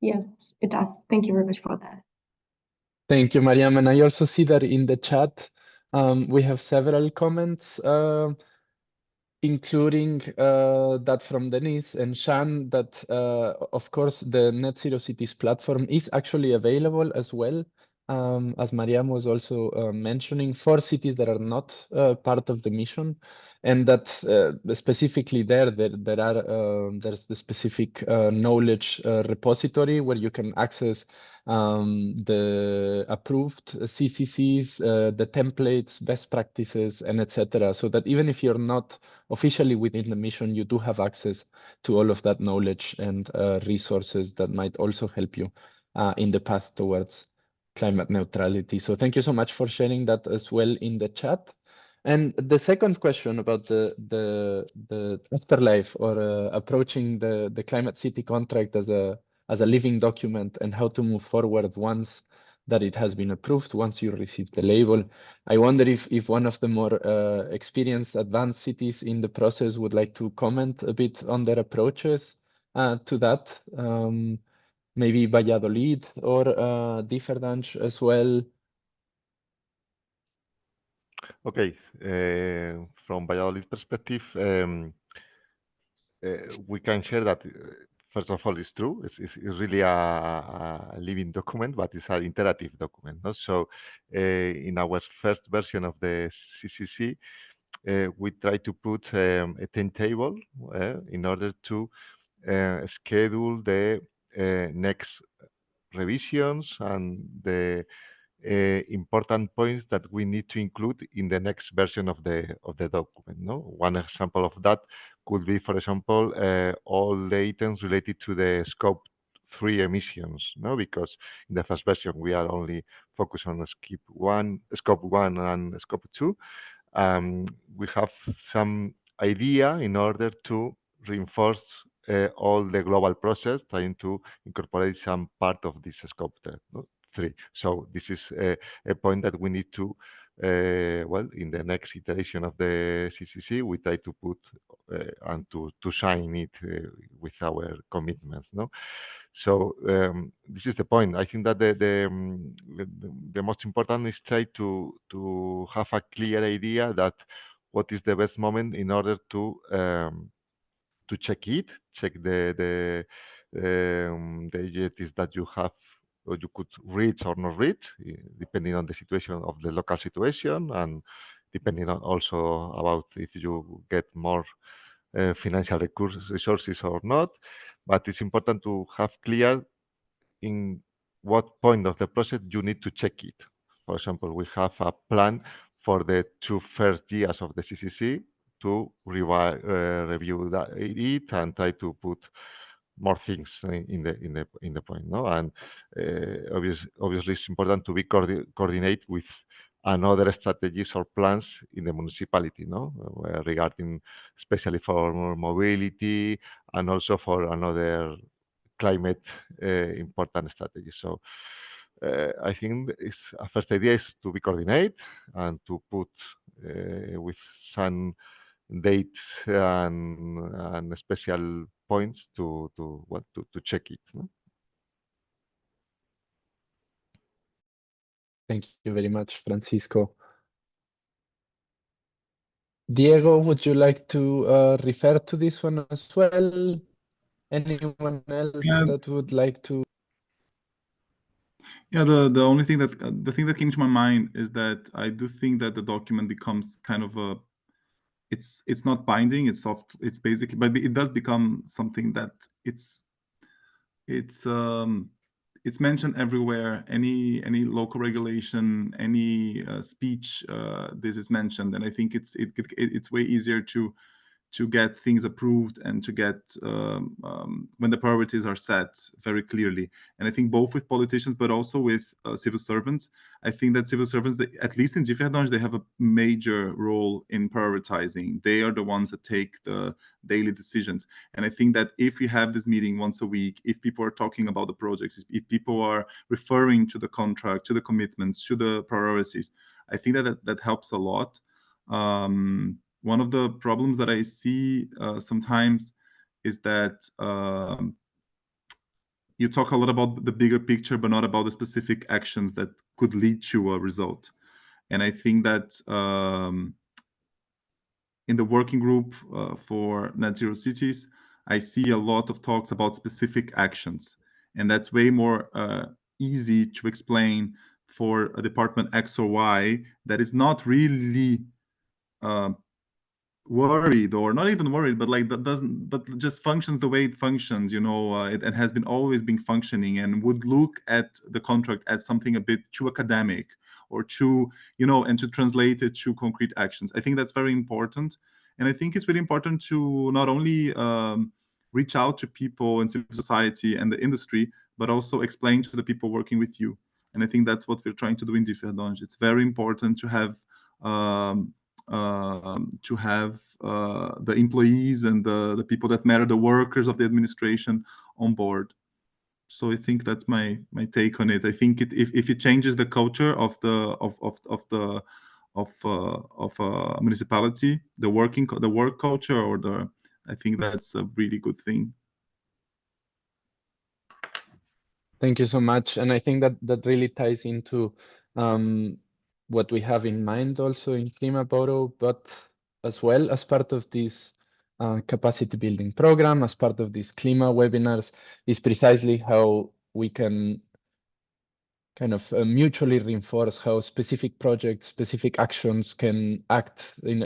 Yes, it does. Thank you very much for that. Thank you, Mariam. And I also see that in the chat, we have several comments, including that from Denise and Shan, that of course the Net Zero Cities platform is actually available as well, as Mariam was also mentioning, for cities that are not part of the mission, and that specifically there's the specific knowledge repository where you can access the approved CCCs, the templates, best practices, and etc. So that even if you're not officially within the mission, you do have access to all of that knowledge and resources that might also help you in the path towards climate neutrality. So thank you so much for sharing that as well in the chat. And the second question about the afterlife or approaching the Climate City contract as a living document and how to move forward once that it has been approved, once you receive the label. I wonder if one of the more experienced advanced cities in the process would like to comment a bit on their approaches to that. Maybe Valladolid or Differdange as well. Okay, from Valladolid perspective, we can share that, first of all, it's true. It's really a living document, but it's an interactive document. No? So in our first version of the CCC, we try to put a timetable in order to schedule the next revisions and the important points that we need to include in the next version of the document. No, one example of that could be, for example, all the items related to the scope 3 emissions. No, because in the first version we are only focused on scope 1 and scope 2. We have some idea in order to reinforce all the global process, trying to incorporate some part of this scope 3. So this is a point that we need to, well, in the next iteration of the CCC, we try to put and to sign it with our commitments. No, so this is the point. I think that the most important is try to have a clear idea that what is the best moment in order to check the objectives that you have or you could reach or not reach, depending on the situation of the local situation and depending on also about if you get more financial resources or not. But it's important to have clear in what point of the process you need to check it. For example, we have a plan for the 2 first years of the CCC to review it and try to put more things in the point. No, and obviously it's important to be coordinate with another strategies or plans in the municipality, no, regarding especially for mobility and also for another climate important strategy. So I think a first idea is to be coordinate and to put with some dates and special points to check it. No? Thank you very much, Francisco. Diego, would you like to refer to this one as well? Anyone else that would like to? Yeah, the only thing that the thing that came to my mind is that I do think that the document becomes kind of a it's not binding, it's soft, it's basically, but it does become something that it's mentioned everywhere. Any local regulation, any speech, this is mentioned, and I think it's way easier to to get things approved and to get when the priorities are set very clearly. And I think both with politicians, but also with civil servants, I think that civil servants, at least in Differdange, they have a major role in prioritizing. They are the ones that take the daily decisions. And I think that if we have this meeting once a week, if people are talking about the projects, if people are referring to the contract, to the commitments, to the priorities, I think that helps a lot. One of the problems that I see sometimes is that you talk a lot about the bigger picture, but not about the specific actions that could lead to a result. And I think that in the working group for Net Zero Cities, I see a lot of talks about specific actions. And that's way more easy to explain for a department X or Y that is not really worried, or not even worried, but like that doesn't, but just functions the way it functions, you know, it has been always been functioning, and would look at the contract as something a bit too academic or too, you know, and to translate it to concrete actions. I think that's very important. And I think it's really important to not only reach out to people in civil society and the industry, but also explain to the people working with you. And I think that's what we're trying to do in Differdange. It's very important to have the employees and the people that matter, the workers of the administration, on board. So I think that's my take on it. I think if it changes the culture of a municipality, the work culture, or I think that's a really good thing. Thank you so much. And I think that really ties into what we have in mind also in CLIMABORO, but as well as part of this capacity building program, as part of these CLIMAWEBINARs, is precisely how we can kind of mutually reinforce how specific projects, specific actions can act in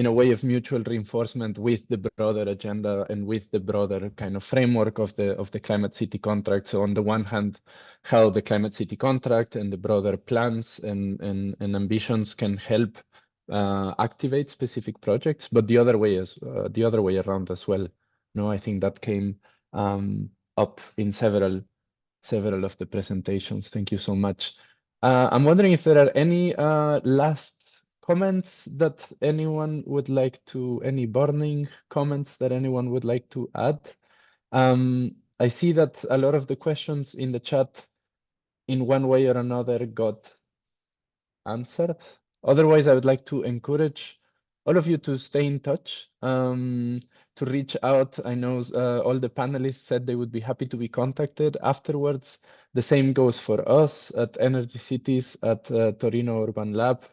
a way of mutual reinforcement with the broader agenda and with the broader kind of framework of the Climate City contract. So on the one hand, how the Climate City contract and the broader plans and ambitions can help activate specific projects, but the other way around as well. No, I think that came up in several of the presentations. Thank you so much. I'm wondering if there are any last comments that anyone would like to, any burning comments that anyone would like to add. I see that a lot of the questions in the chat in one way or another got answered. Otherwise, I would like to encourage all of you to stay in touch, to reach out. I know all the panelists said they would be happy to be contacted afterwards. The same goes for us at Energy Cities, at Torino Urban Lab.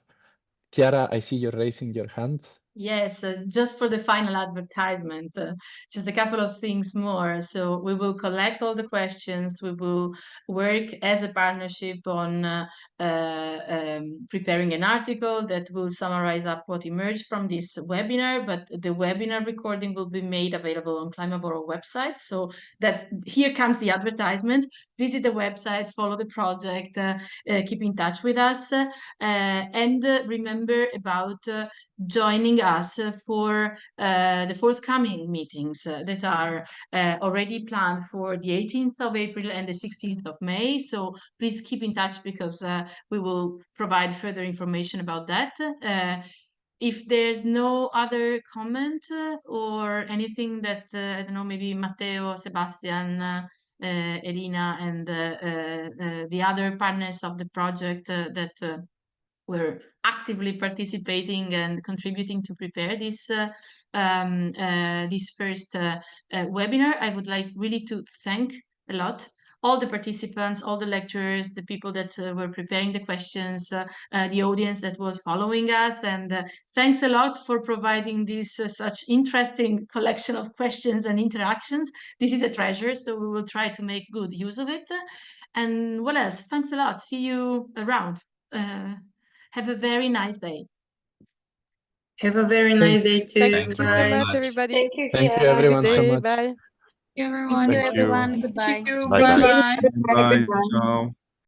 Chiara, I see you're raising your hand. Yes, just for the final advertisement, just a couple of things more. So we will collect all the questions. We will work as a partnership on preparing an article that will summarize up what emerged from this webinar, but the webinar recording will be made available on CLIMABORO website. So here comes the advertisement. Visit the website, follow the project, keep in touch with us, and remember about joining us for the forthcoming meetings that are already planned for the 18th of April and the 16th of May. So please keep in touch, because we will provide further information about that. If there's no other comment or anything that, I don't know, maybe Matteo, Sebastian, Elina, and the other partners of the project that we're actively participating and contributing to prepare this first webinar, I would like really to thank a lot all the participants, all the lecturers, the people that were preparing the questions, the audience that was following us, and thanks a lot for providing this such interesting collection of questions and interactions. This is a treasure, so we will try to make good use of it. And what else? Thanks a lot. See you around. Have a very nice day. Have a very nice day too. Thank you Bye. so much, everybody. Thank you, Thank you, Chiara. everyone, so much. Bye. Thank you, everyone. Thank you. Goodbye. Bye. Bye. Bye. Ciao.